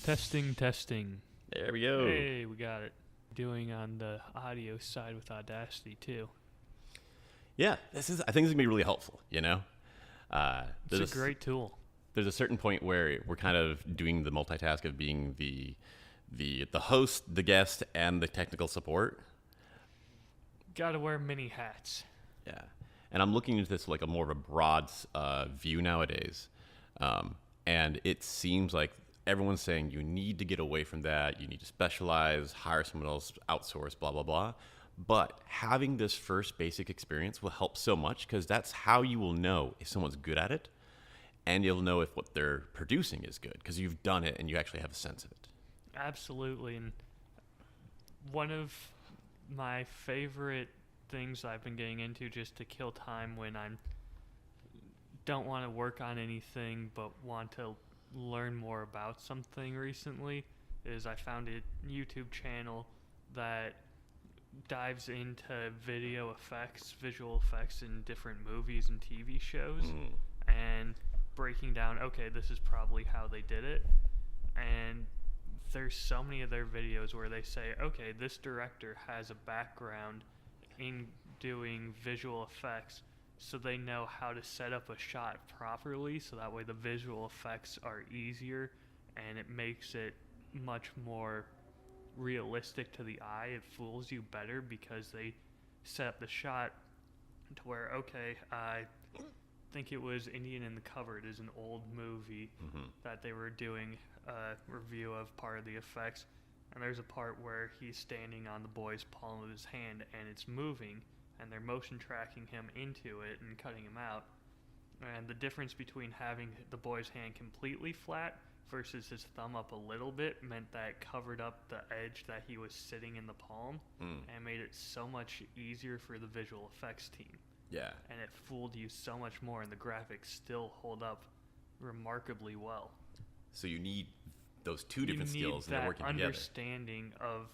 Testing, testing. There we go. Hey, we got it. Doing on the audio side with Audacity too. Yeah, I think this is going to be really helpful, you know? It's a great tool. There's a certain point where we're kind of doing the multitask of being the host, the guest, and the technical support. Gotta wear many hats. Yeah. And I'm looking into this like a more of a broad view nowadays. And it seems like everyone's saying you need to get away from that. You need to specialize, hire someone else, outsource, blah, blah, blah. But having this first basic experience will help so much because that's how you will know if someone's good at it. And you'll know if what they're producing is good because you've done it and you actually have a sense of it. Absolutely. And one of my favorite things I've been getting into just to kill time when I don't want to work on anything but want to learn more about something recently is I found a YouTube channel that dives into visual effects in different movies and TV shows and breaking down, okay, this is probably how they did it. And there's so many of their videos where they say, okay, this director has a background in doing visual effects, so they know how to set up a shot properly, so that way the visual effects are easier and it makes it much more realistic to the eye. It fools you better because they set up the shot to where, okay, I think it was Indian in the Cupboard is an old movie that they were doing a review of part of the effects, and there's a part where he's standing on the boy's palm of his hand and it's moving and they're motion tracking him into it and cutting him out, and the difference between having the boy's hand completely flat versus his thumb up a little bit meant that it covered up the edge that he was sitting in the palm and made it so much easier for the visual effects team. Yeah. And it fooled you so much more, and the graphics still hold up remarkably well. So you need those two different skills and they're working together. You need that understanding of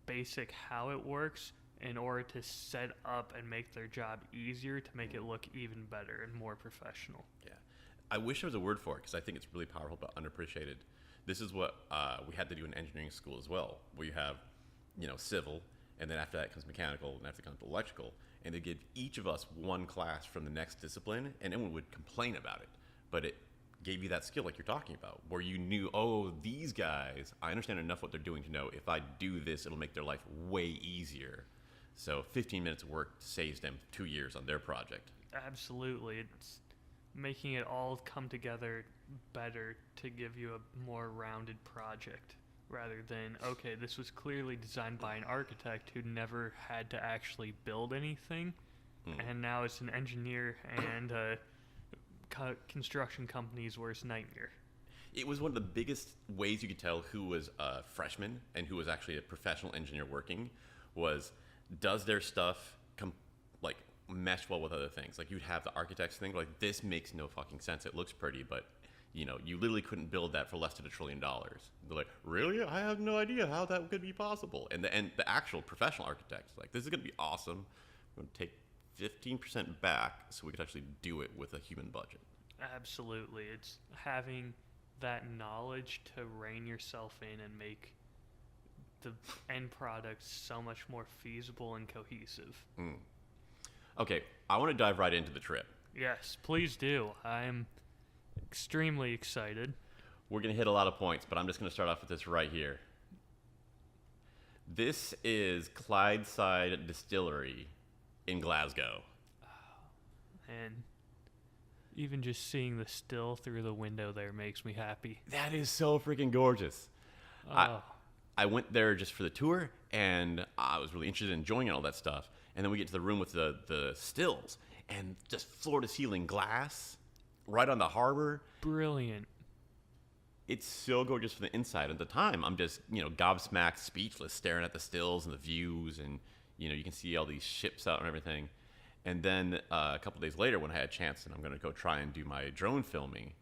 basic how it works in order to set up and make their job easier to make it look even better and more professional. Yeah. I wish there was a word for it because I think it's really powerful but underappreciated. This is what we had to do in engineering school as well, where you have, civil, and then after that comes mechanical, and after that comes electrical, and they give each of us one class from the next discipline, and everyone would complain about it. But it gave you that skill like you're talking about, where you knew, oh, these guys, I understand enough what they're doing to know if I do this, it'll make their life way easier. So 15 minutes of work saves them 2 years on their project. Absolutely. It's making it all come together better to give you a more rounded project rather than, okay, this was clearly designed by an architect who never had to actually build anything, and now it's an engineer and a construction company's worst nightmare. It was one of the biggest ways you could tell who was a freshman and who was actually a professional engineer working was, does their stuff mesh well with other things? Like, you'd have the architects think, like, this makes no fucking sense. It looks pretty, but, you literally couldn't build that for less than $1 trillion. They're like, really? I have no idea how that could be possible. And the actual professional architects, like, this is going to be awesome. We're going to take 15% back so we could actually do it with a human budget. Absolutely. It's having that knowledge to rein yourself in and make the end product so much more feasible and cohesive. Okay, I want to dive right into the trip. Yes, please do. I'm extremely excited. We're going to hit a lot of points, but I'm just going to start off with this right here. This is Clydeside Distillery in Glasgow. And even just seeing the still through the window there makes me happy. That is so freaking gorgeous. I went there just for the tour, and I was really interested in enjoying all that stuff. And then we get to the room with the stills, and just floor-to-ceiling glass right on the harbor. Brilliant. It's so gorgeous from the inside. At the time, I'm just, gobsmacked, speechless, staring at the stills and the views, and, you can see all these ships out and everything. And then a couple days later, when I had a chance, and I'm going to go try and do my drone filming,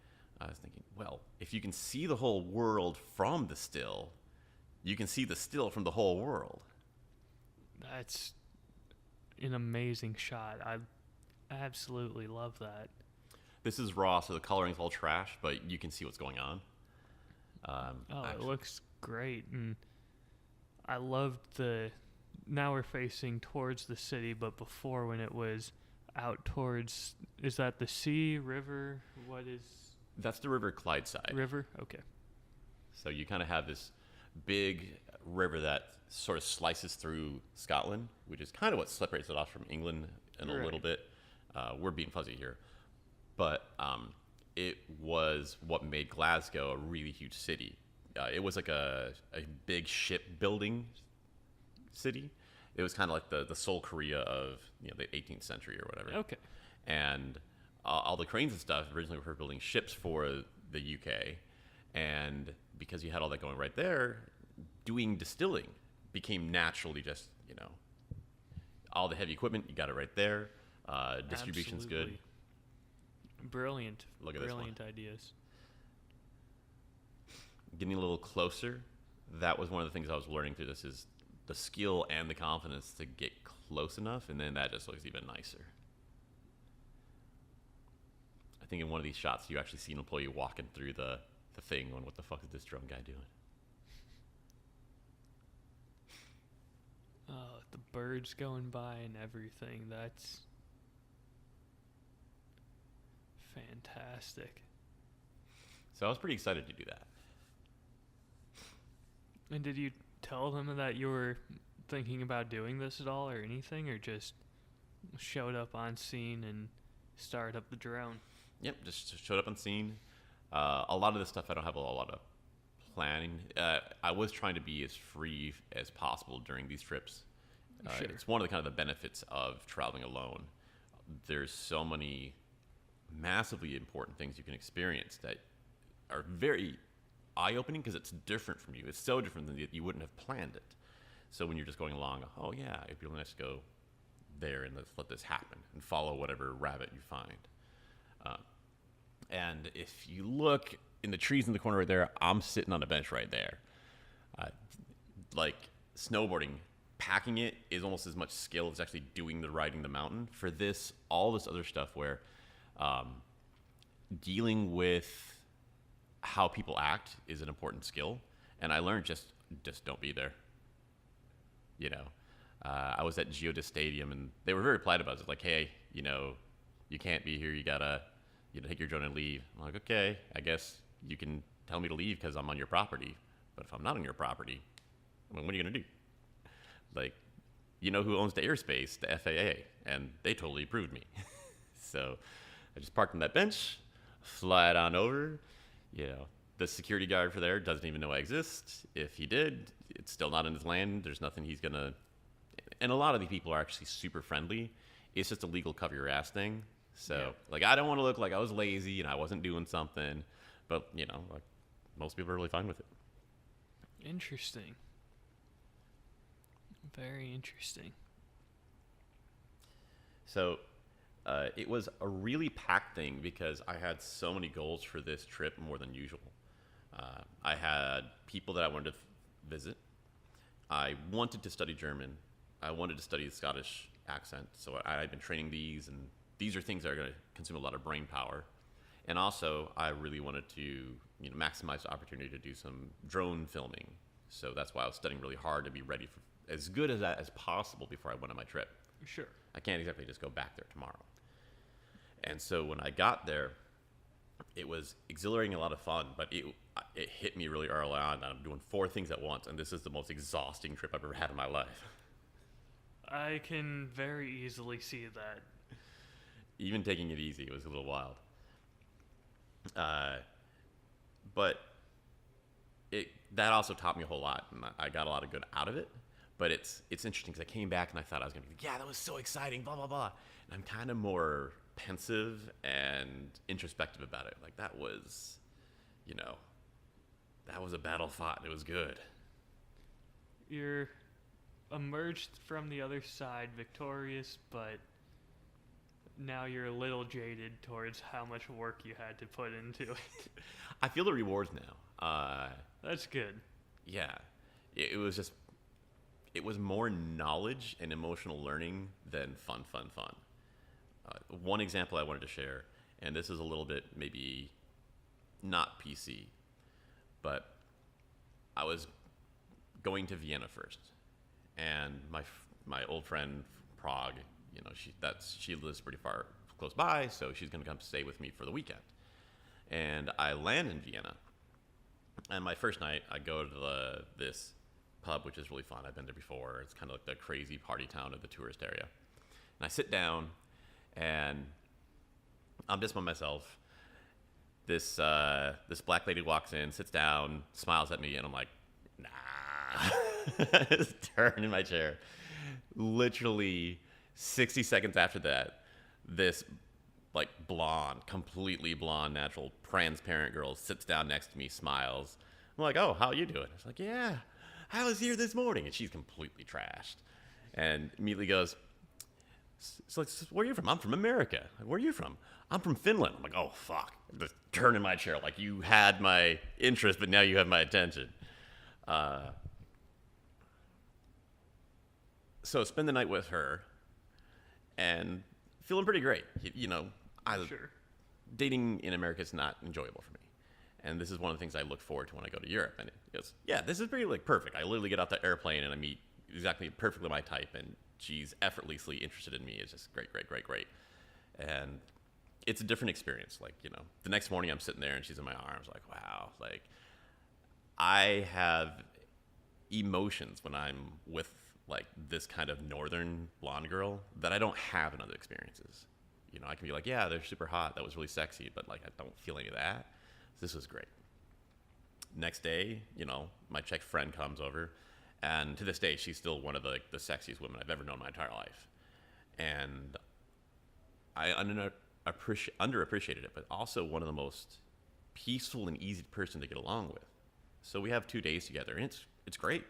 I was thinking, well, if you can see the whole world from the still, you can see the still from the whole world. That's an amazing shot. I absolutely love that. This is raw, so the coloring's all trash, but you can see what's going on. It looks great, and I loved the. Now we're facing towards the city, but before when it was out towards, is that the sea, river? What is? That's the river Clydeside. River? Okay. So you kind of have this big river that sort of slices through Scotland, which is kind of what separates it off from England in a little bit. We're being fuzzy here. But it was what made Glasgow a really huge city. It was like a big shipbuilding city. It was kind of like the Seoul Korea of the 18th century or whatever. Okay. And all the cranes and stuff originally were for building ships for the UK. And because you had all that going right there, doing distilling became naturally just, all the heavy equipment, you got it right there. Distribution's Absolutely. Good. Brilliant. Look at this one. Brilliant ideas. Getting a little closer, that was one of the things I was learning through this is the skill and the confidence to get close enough, and then that just looks even nicer. I think in one of these shots, you actually see an employee walking through the thing going, what the fuck is this drone guy doing? The birds going by and everything. That's fantastic. So I was pretty excited to do that. And did you tell them that you were thinking about doing this at all or anything, or just showed up on scene and started up the drone? Yep, just showed up on scene. A lot of this stuff I don't have a lot of planning. I was trying to be as free as possible during these trips. Sure. It's one of the kind of the benefits of traveling alone. There's so many massively important things you can experience that are very eye-opening because it's different from you. It's so different than you wouldn't have planned it. So when you're just going along, oh yeah, it'd be really nice to go there and let's let this happen and follow whatever rabbit you find. And if you look in the trees in the corner right there, I'm sitting on a bench right there. Like snowboarding, packing it is almost as much skill as actually doing the riding the mountain. For this, all this other stuff where dealing with how people act is an important skill. And I learned just don't be there. I was at Geodis Stadium and they were very polite about it. It's like, hey, you can't be here. You gotta, take your drone and leave. I'm like, okay, I guess you can tell me to leave because I'm on your property. But if I'm not on your property, what are you gonna do? Like, who owns the airspace? The FAA, and they totally approved me. So I just parked on that bench, fly it on over. The security guard for there doesn't even know I exist. If he did, it's still not in his land. There's nothing he's gonna. And a lot of the people are actually super friendly. It's just a legal cover your ass thing. So, I don't want to look like I was lazy and I wasn't doing something, but most people are really fine with it. Interesting. Very interesting. So, it was a really packed thing because I had so many goals for this trip more than usual. I had people that I wanted to visit. I wanted to study German. I wanted to study the Scottish accent. So I've been training these, and these are things that are going to consume a lot of brain power. And also, I really wanted to maximize the opportunity to do some drone filming. So that's why I was studying really hard to be ready for as good as that as possible before I went on my trip. Sure. I can't exactly just go back there tomorrow. And so when I got there, it was exhilarating, a lot of fun, but it hit me really early on that I'm doing 4 things at once, and this is the most exhausting trip I've ever had in my life. I can very easily see that. Even taking it easy, it was a little wild. But that also taught me a whole lot, and I got a lot of good out of it. But it's interesting because I came back and I thought I was going to be like, yeah, that was so exciting, blah, blah, blah. And I'm kind of more pensive and introspective about it. Like, that was, that was a battle fought, and it was good. You're emerged from the other side victorious, but now you're a little jaded towards how much work you had to put into it. I feel the rewards now. That's good. Yeah. It was more knowledge and emotional learning than fun. One example I wanted to share, and this is a little bit maybe not PC, but I was going to Vienna first, and my old friend Prague, she lives pretty far close by, so she's gonna come stay with me for the weekend. And I land in Vienna, and my first night I go to this pub, which is really fun. I've been there before. It's kind of like the crazy party town of the tourist area. And I sit down, and I'm just by myself. This black lady walks in, sits down, smiles at me, and I'm like, nah. Just turn in my chair. Literally 60 seconds after that, this like completely blonde, natural, transparent girl sits down next to me, smiles. I'm like, oh, how you doing? It's like, yeah, I was here this morning. And she's completely trashed. And immediately goes, so like, where are you from? I'm from America. Like, where are you from? I'm from Finland. I'm like, oh, fuck. Just turn in my chair. Like, you had my interest, but now you have my attention. So spend the night with her and feeling pretty great. Sure. Dating in America is not enjoyable for me. And this is one of the things I look forward to when I go to Europe. And it goes, yeah, this is pretty like perfect. I literally get off the airplane and I meet exactly perfectly my type, and she's effortlessly interested in me. It's just great. And it's a different experience. Like, the next morning I'm sitting there and she's in my arms, like, wow. Like, I have emotions when I'm with like this kind of northern blonde girl that I don't have in other experiences. I can be like, yeah, they're super hot. That was really sexy. But like, I don't feel any of that. This was great. Next day, my Czech friend comes over, and to this day, she's still one of the sexiest women I've ever known in my entire life. And I underappreciated it, but also one of the most peaceful and easy person to get along with. So we have 2 days together, and it's great.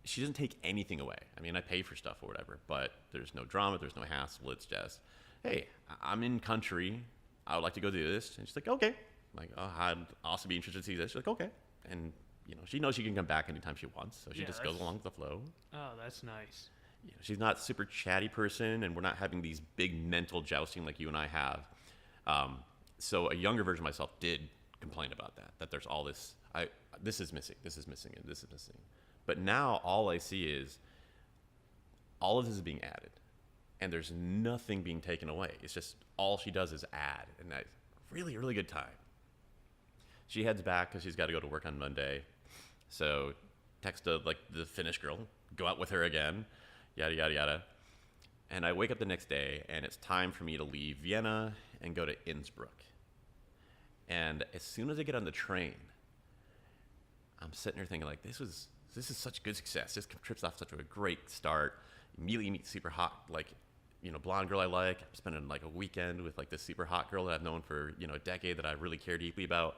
She doesn't take anything away. I mean, I pay for stuff or whatever, but there's no drama, there's no hassle. It's just, hey, I'm in country. I would like to go do this. And she's like, okay. I'm like, oh, I'd also be interested to see this. She's like, okay. And, she knows she can come back anytime she wants, so she just goes along with the flow. Oh, that's nice. She's not a super chatty person, and we're not having these big mental jousting like you and I have. So a younger version of myself did complain about that there's all this, this is missing, and this is missing. But now all I see is all of this is being added, and there's nothing being taken away. It's just all she does is add, and that's really, really good time. She heads back because she's got to go to work on Monday. So text the Finnish girl, go out with her again, yada, yada, yada. And I wake up the next day, and it's time for me to leave Vienna and go to Innsbruck. And as soon as I get on the train, I'm sitting there thinking, like, this is such good success. This trip's off such a great start. Immediately meet super hot, like, blonde girl I like. I'm spending like a weekend with like this super hot girl that I've known for, a decade that I really care deeply about.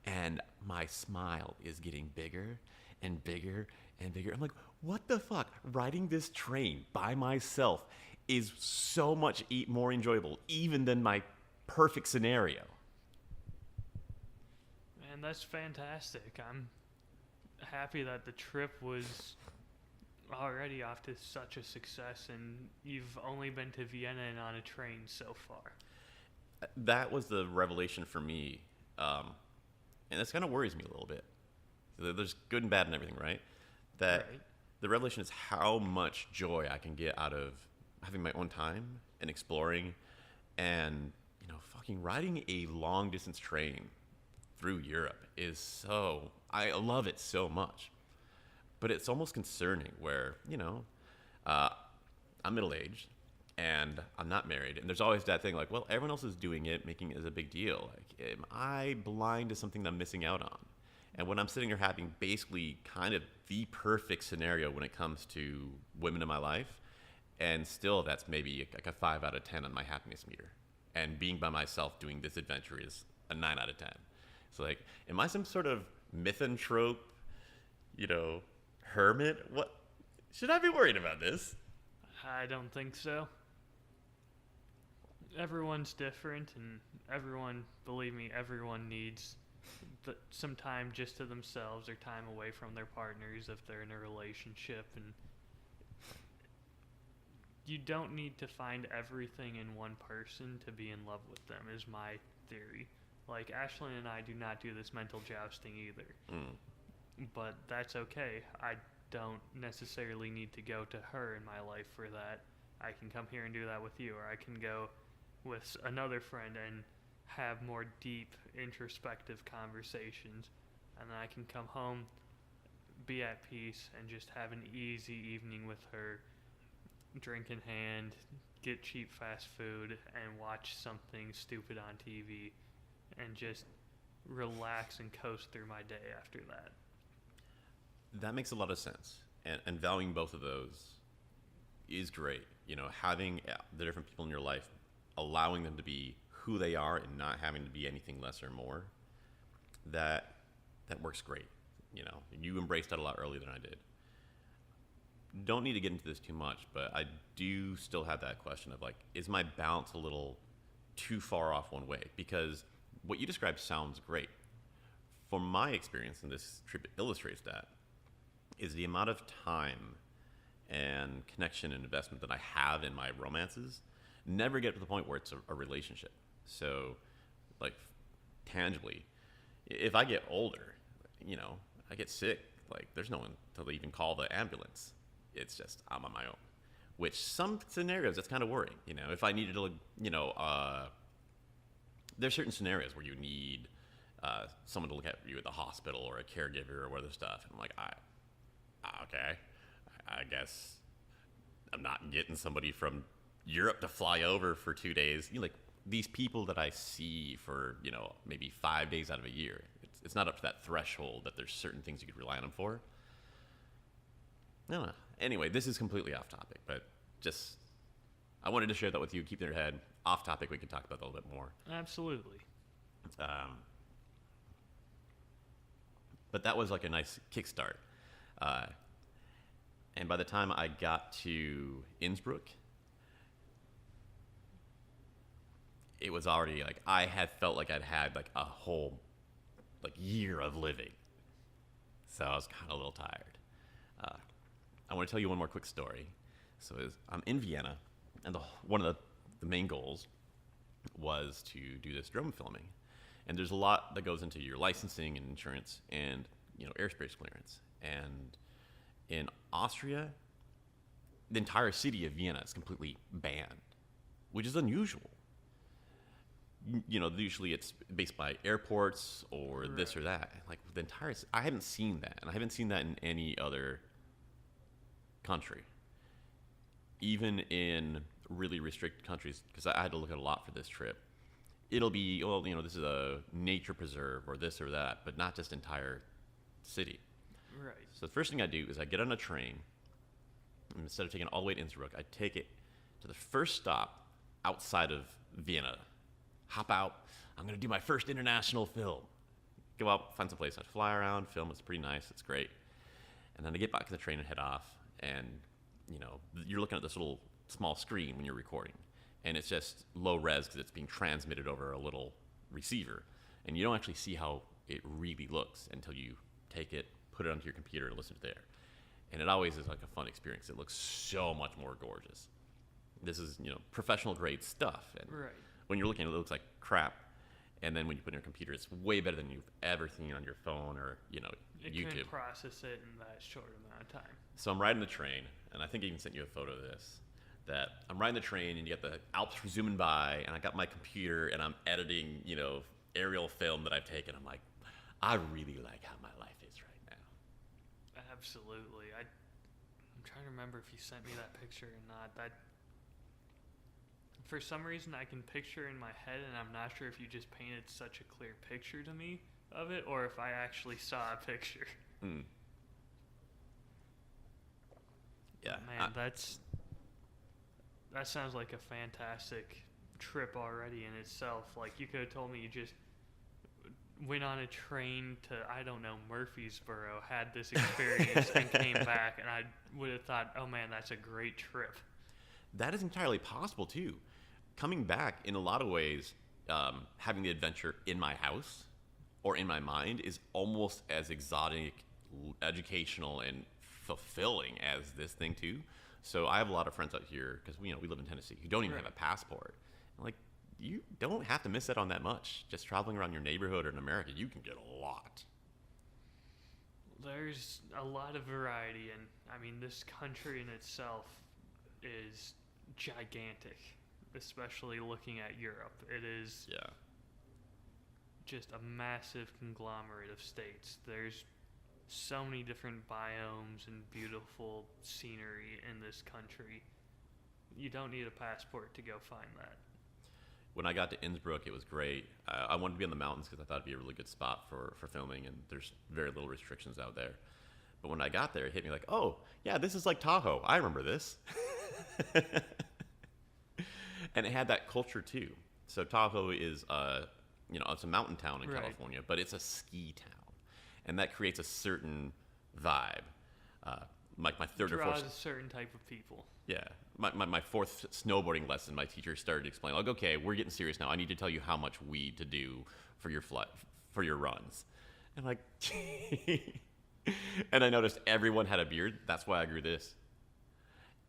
And my smile is getting bigger and bigger and bigger. I'm like, what the fuck? Riding this train by myself is so much more enjoyable even than my perfect scenario. Man, that's fantastic. I'm happy that the trip was already off to such a success, and you've only been to Vienna and on a train so far. That was the revelation for me, and this kind of worries me a little bit. There's good and bad and everything, right? The revelation is how much joy I can get out of having my own time and exploring, and fucking riding a long distance train through Europe is I love it so much. But it's almost concerning where, I'm middle-aged and I'm not married. And there's always that thing like, well, everyone else is doing it, making it as a big deal. Like, am I blind to something that I'm missing out on? And when I'm sitting there having basically kind of the perfect scenario when it comes to women in my life, and still that's maybe like a 5 out of 10 on my happiness meter. And being by myself doing this adventure is a 9 out of 10. It's like, am I some sort of misanthrope, hermit? What? Should I be worried about this? I don't think so. Everyone's different, and believe me, everyone needs some time just to themselves or time away from their partners if they're in a relationship. And you don't need to find everything in one person to be in love with them, is my theory. Like, Ashley and I do not do this mental jousting either. But that's okay. I don't necessarily need to go to her in my life for that. I can come here and do that with you, or I can go with another friend and have more deep, introspective conversations. And then I can come home, be at peace, and just have an easy evening with her, drink in hand, get cheap fast food, and watch something stupid on TV, and just relax and coast through my day after that. That makes a lot of sense. And valuing both of those is great. You know, having the different people in your life, allowing them to be who they are and not having to be anything less or more, that works great. You know, you embraced that a lot earlier than I did. Don't need to get into this too much, but I do still have that question of, like, is my balance a little too far off one way? Because what you described sounds great. From my experience, and this trip illustrates that, is the amount of time and connection and investment that I have in my romances never get to the point where it's a relationship. So, like, tangibly, if I get older, you know, I get sick, like, there's no one to even call the ambulance. It's just, I'm on my own. Which some scenarios, that's kind of worrying. You know, if I needed to, you know, there's certain scenarios where you need someone to look at you at the hospital or a caregiver or other stuff. And I'm like, okay, I guess I'm not getting somebody from Europe to fly over for 2 days. You know, like, these people that I see for, you know, maybe 5 days out of a year, it's not up to that threshold that there's certain things you could rely on them for. No. Anyway, this is completely off topic, but just, I wanted to share that with you. Keep it in your head. Off topic, we could talk about that a little bit more. Absolutely. But that was like a nice kickstart. And by the time I got to Innsbruck, it was already like, I had felt like I'd had like a whole like year of living. So I was kind of a little tired. I want to tell you one more quick story. So I'm in Vienna, and one of the main goals was to do this drone filming. And there's a lot that goes into your licensing and insurance and, you know, airspace clearance. And in Austria, the entire city of Vienna is completely banned, which is unusual. You know, usually it's based by airports or Right. this or that. Like, the entire, I haven't seen that, and I haven't seen that in any other country. Even in really restricted countries, because I had to look at a lot for this trip. It'll be, well, you know, this is a nature preserve or this or that, but not just entire city. Right. So the first thing I do is I get on a train, and instead of taking it all the way to Innsbruck, I take it to the first stop outside of Vienna. Hop out. I'm going to do my first international film. Go out, find some place. I fly around, film. It's pretty nice. It's great. And then I get back on the train and head off. And, you know, you're looking at this little small screen when you're recording. And it's just low res because it's being transmitted over a little receiver. And you don't actually see how it really looks until you take it, put it onto your computer, and listen to it there. And it always is like a fun experience. It looks so much more gorgeous. This is, you know, professional grade stuff. And Right. when you're looking at it, it looks like crap. And then when you put it in your computer, it's way better than you've ever seen on your phone or, you know, It YouTube. couldn't process it in that short amount of time. So I'm riding the train, and I think I even sent you a photo of this, that I'm riding the train, and you got the Alps zooming by, and I got my computer, and I'm editing, you know, aerial film that I've taken. I'm like, I really like how my life is right now. Absolutely. I'm trying to remember if you sent me that picture or not. That, for some reason, I can picture in my head, and I'm not sure if you just painted such a clear picture to me of it, or if I actually saw a picture. Yeah. Man, that sounds like a fantastic trip already in itself. Like, you could have told me you just went on a train to, I don't know, Murfreesboro, had this experience, and came back, and I would have thought, oh man, that's a great trip. That is entirely possible, too. Coming back, in a lot of ways, having the adventure in my house or in my mind is almost as exotic, educational, and fulfilling as this thing, too. So I have a lot of friends out here, because, you know, we live in Tennessee, who don't even Right. have a passport. And, like, you don't have to miss out on that much. Just traveling around your neighborhood or in America, you can get a lot. There's a lot of variety, and I mean, this country in itself is gigantic, especially looking at Europe. It is Yeah. just a massive conglomerate of states. There's so many different biomes and beautiful scenery in this country. You don't need a passport to go find that. When I got to Innsbruck, it was great. I wanted to be in the mountains because I thought it'd be a really good spot for filming, and there's very little restrictions out there. But when I got there, it hit me like, oh, yeah, this is like Tahoe. I remember this. And it had that culture too. So Tahoe is, it's a mountain town in Right. California, but it's a ski town, and that creates a certain vibe. Like my third or Draws fourth, a certain type of people. yeah, my fourth snowboarding lesson, my teacher started to explain, like, okay, we're getting serious now. I need to tell you how much weed to do for your runs, and like, and I noticed everyone had a beard. That's why I grew this.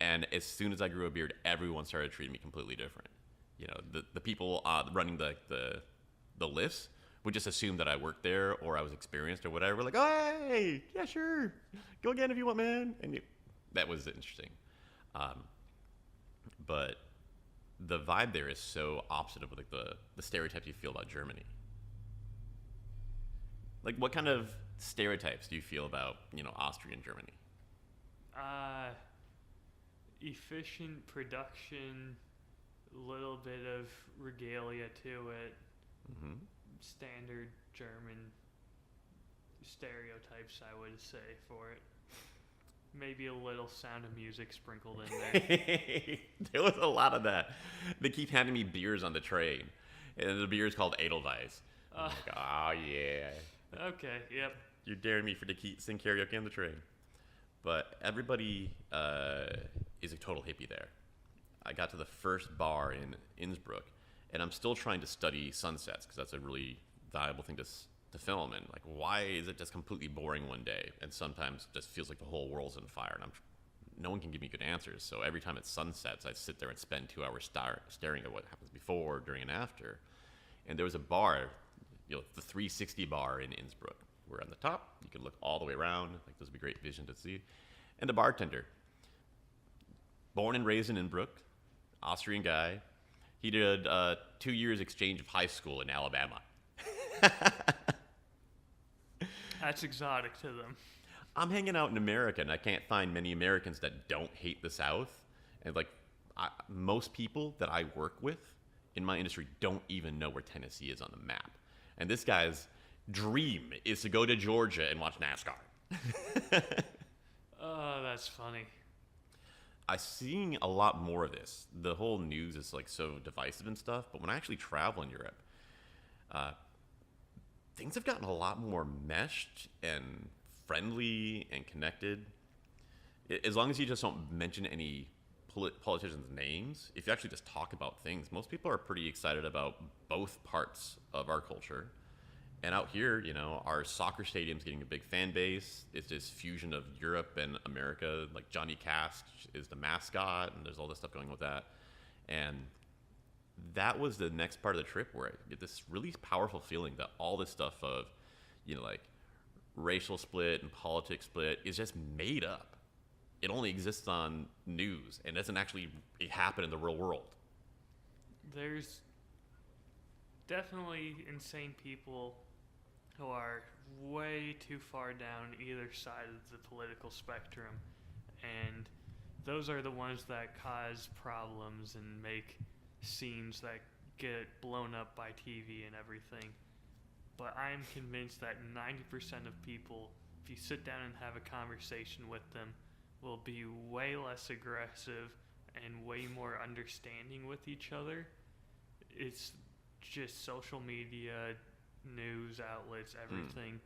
And as soon as I grew a beard, everyone started treating me completely different. The people running the lifts would just assume that I worked there or I was experienced or whatever. Like, oh, hey, yeah, sure, go again if you want, man. And that was interesting. But the vibe there is so opposite of like the stereotypes you feel about Germany. Like, what kind of stereotypes do you feel about Austria and Germany? Efficient production, little bit of regalia to it, Mm-hmm. standard German stereotypes, I would say, for it. Maybe a little Sound of Music sprinkled in there. There was a lot of that. They keep handing me beers on the train, and the beer is called Edelweiss. I'm like, oh yeah. Okay, yep. You're daring me to sing karaoke on the train. But everybody is a total hippie there. I got to the first bar in Innsbruck, and I'm still trying to study sunsets because that's a really valuable thing to film. And like, why is it just completely boring one day? And sometimes it just feels like the whole world's on fire, and no one can give me good answers. So every time it sunsets, I sit there and spend 2 hours staring at what happens before, during, and after. And there was a bar, the 360 bar in Innsbruck. We're on the top. You could look all the way around. Like, this would be great vision to see. And the bartender, born and raised in Innsbruck, Austrian guy. He did 2 years exchange of high school in Alabama. That's exotic to them. I'm hanging out in America, and I can't find many Americans that don't hate the South. And like, most people that I work with in my industry don't even know where Tennessee is on the map. And this guy's dream is to go to Georgia and watch NASCAR. Oh, that's funny. I'm seeing a lot more of this. The whole news is like so divisive and stuff, but when I actually travel in Europe, things have gotten a lot more meshed and friendly and connected. As long as you just don't mention any politicians' names, if you actually just talk about things, most people are pretty excited about both parts of our culture. And out here, our soccer stadium's getting a big fan base. It's this fusion of Europe and America. Like, Johnny Cash is the mascot, and there's all this stuff going with that. And that was the next part of the trip where I get this really powerful feeling that all this stuff of, like racial split and politics split is just made up. It only exists on news and doesn't actually happen in the real world. There's definitely insane people who are way too far down either side of the political spectrum, and those are the ones that cause problems and make scenes that get blown up by TV and everything. But I am convinced that 90% of people, if you sit down and have a conversation with them, will be way less aggressive and way more understanding with each other. It's just social media, news outlets, everything.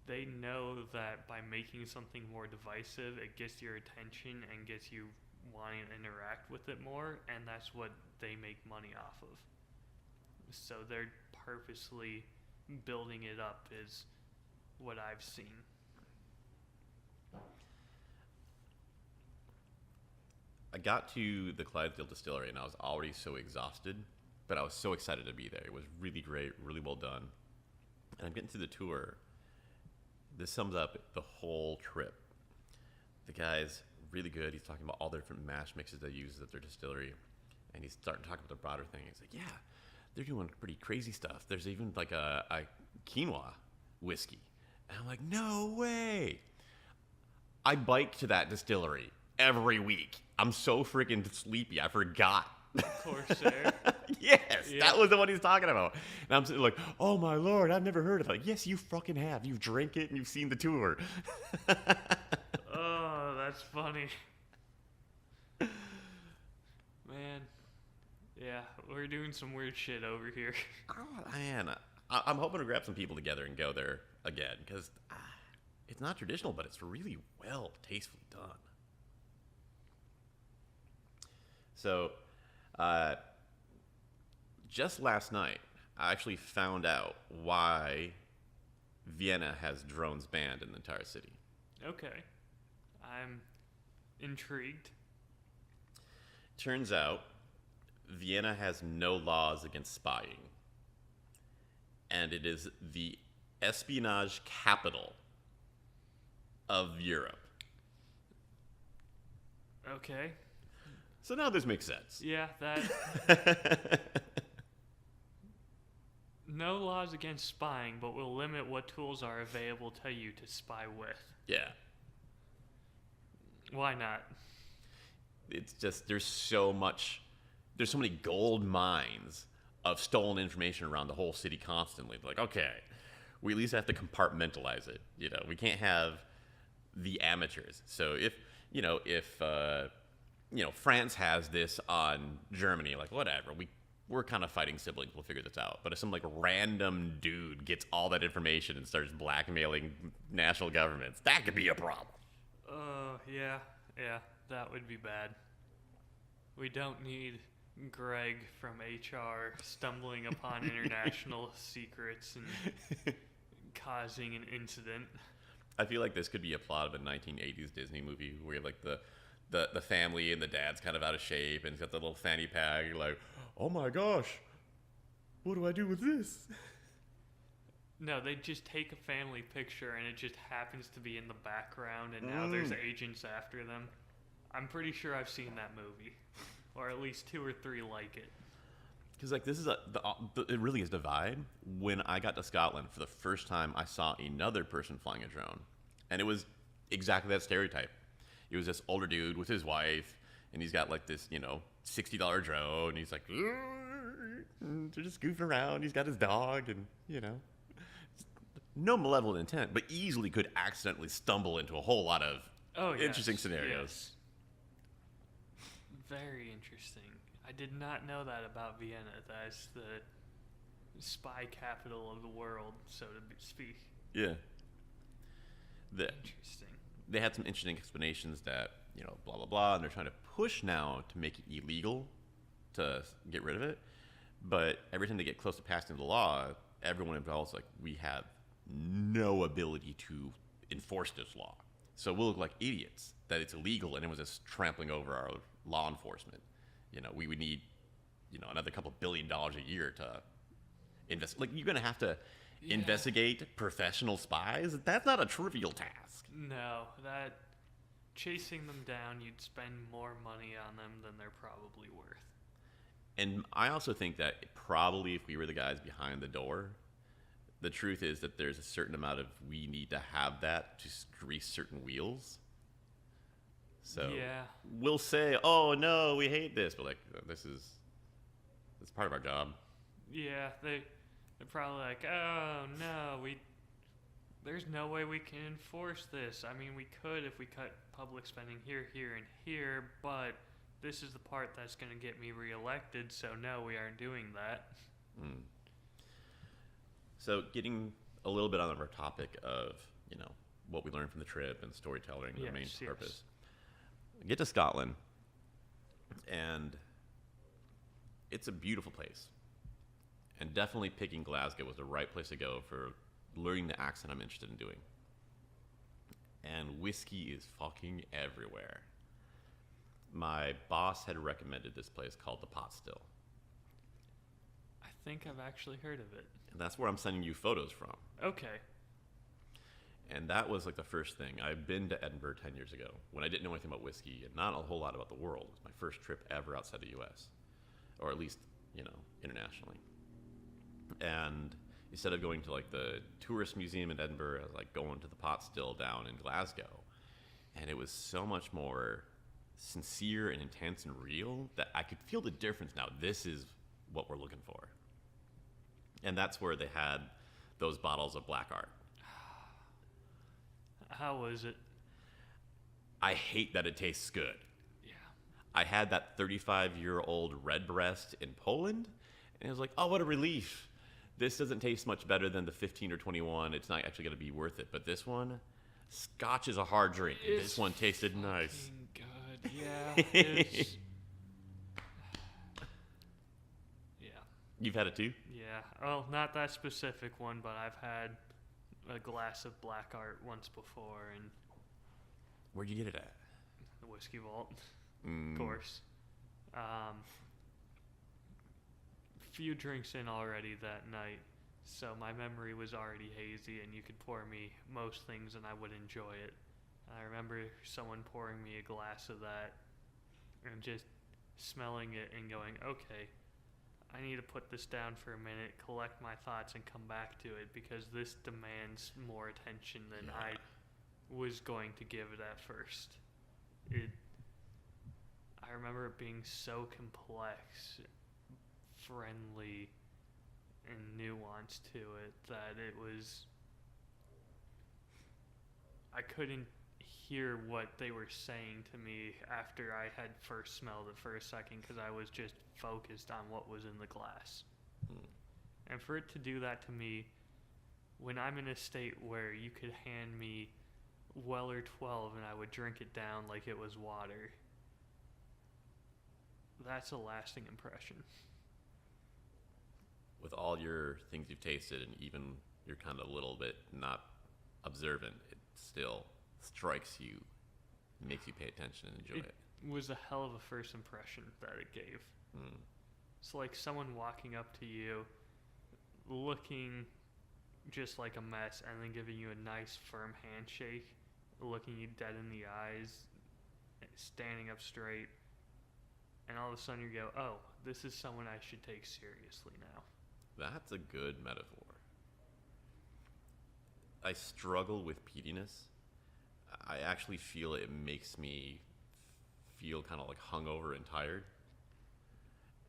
They know that by making something more divisive, it gets your attention and gets you wanting to interact with it more, and that's what they make money off of. So they're purposely building it up, is what I've seen. I got to the Clydeside Distillery, and I was already so exhausted but I was so excited to be there. It was really great, really well done. And I'm getting through the tour. This sums up the whole trip. The guy's really good. He's talking about all the different mash mixes they use at their distillery. And he's starting to talk about the broader thing. He's like, yeah, they're doing pretty crazy stuff. There's even like a quinoa whiskey. And I'm like, no way. I bike to that distillery every week. I'm so freaking sleepy. I forgot. Corsair. Yes, Yeah. that was the one he's talking about. And I'm sitting like, oh my Lord, I've never heard of it. Like, yes, you fucking have. You've drank it and you've seen the tour. Oh, that's funny. Man. Yeah, we're doing some weird shit over here. Oh, man, I'm hoping to grab some people together and go there again because it's not traditional, but it's really well, tastefully done. So, just last night, I actually found out why Vienna has drones banned in the entire city. Okay. I'm intrigued. Turns out, Vienna has no laws against spying. And it is the espionage capital of Europe. Okay. So now this makes sense. Yeah, that... No laws against spying, but will limit what tools are available to you to spy with. Yeah. Why not? It's just, there's so many gold mines of stolen information around the whole city constantly. Like, okay, we at least have to compartmentalize it. You know, we can't have the amateurs. So if France has this on Germany, like, whatever, we're kind of fighting siblings. We'll figure this out. But if some like random dude gets all that information and starts blackmailing national governments, that could be a problem. Yeah, that would be bad. We don't need Greg from HR stumbling upon international secrets and causing an incident. I feel like this could be a plot of a 1980s Disney movie where you have like the family and the dad's kind of out of shape and he's got the little fanny pack. You're like, oh my gosh, what do I do with this? No, they just take a family picture and it just happens to be in the background and now there's agents after them. I'm pretty sure I've seen that movie. Or at least 2 or 3 like it. Because like this is it really is the vibe. When I got to Scotland for the first time, I saw another person flying a drone. And it was exactly that stereotype. It was this older dude with his wife, and he's got like this, $60 drone, and he's like, they're just goofing around. He's got his dog, and, no malevolent intent, but easily could accidentally stumble into a whole lot of interesting scenarios. Yes. Very interesting. I did not know that about Vienna. That's the spy capital of the world, so to speak. Yeah. Interesting. They had some interesting explanations that, blah, blah, blah, and they're trying to push now to make it illegal to get rid of it. But every time they get close to passing the law, everyone involved is like, we have no ability to enforce this law. So we'll look like idiots that it's illegal and it was just trampling over our law enforcement. We would need, another couple $1 billion a year to invest. Like, you're going to have to investigate professional spies? That's not a trivial task. No, chasing them down, you'd spend more money on them than they're probably worth. And I also think that probably if we were the guys behind the door, the truth is that there's a certain amount of we need to have that to grease certain wheels. So we'll say, oh no, we hate this, but like it's part of our job. Yeah, they're probably like, oh no, there's no way we can enforce this. I mean, we could if we cut public spending here, and here, but this is the part that's going to get me reelected, so no, we aren't doing that. So getting a little bit on our topic of, what we learned from the trip and storytelling, the main purpose. Get to Scotland, and it's a beautiful place. And definitely picking Glasgow was the right place to go for learning the accent I'm interested in doing. And whiskey is fucking everywhere. My boss had recommended this place called the Pot Still. think I've actually heard of it. And that's where I'm sending you photos from. Okay. And that was like the first thing. I've been to Edinburgh 10 years ago when I didn't know anything about whiskey and not a whole lot about the world. It was my first trip ever outside the U.S., or at least, internationally. And instead of going to like the tourist museum in Edinburgh, I was like going to the pot still down in Glasgow. And it was so much more sincere and intense and real that I could feel the difference now. This is what we're looking for. And that's where they had those bottles of Black Art. How was it? I hate that it tastes good. Yeah. I had that 35-year-old Redbreast in Poland, and it was like, oh, what a relief. This doesn't taste much better than the 15 or 21. It's not actually going to be worth it. But this one, Scotch is a hard drink. And this one tasted nice. Good. Yeah. It's... yeah. You've had it too? Yeah. Well, not that specific one, but I've had a glass of Black Art once before, and Where'd you get it at? the Whiskey Vault, of course. Few drinks in already that night, so my memory was already hazy, and you could pour me most things and I would enjoy it. I remember someone pouring me a glass of that and just smelling it and going, okay, I need to put this down for a minute, collect my thoughts, and come back to it, because this demands more attention than I was going to give it at first. I remember it being so complex, friendly, and nuanced to it that it was... I couldn't hear what they were saying to me after I had first smelled it for a second, because I was just focused on what was in the glass. And for it to do that to me when I'm in a state where you could hand me Weller 12 and I would drink it down like it was water, that's a lasting impression. With all your things you've tasted, and even you're kind of a little bit not observant, it still strikes you, makes you pay attention and enjoy it. It was a hell of a first impression that it gave. It's like someone walking up to you, looking just like a mess, and then giving you a nice firm handshake, looking you dead in the eyes, standing up straight, and all of a sudden you go, oh, this is someone I should take seriously now. That's a good metaphor. I struggle with peatiness. I actually feel it makes me feel kind of like hungover and tired.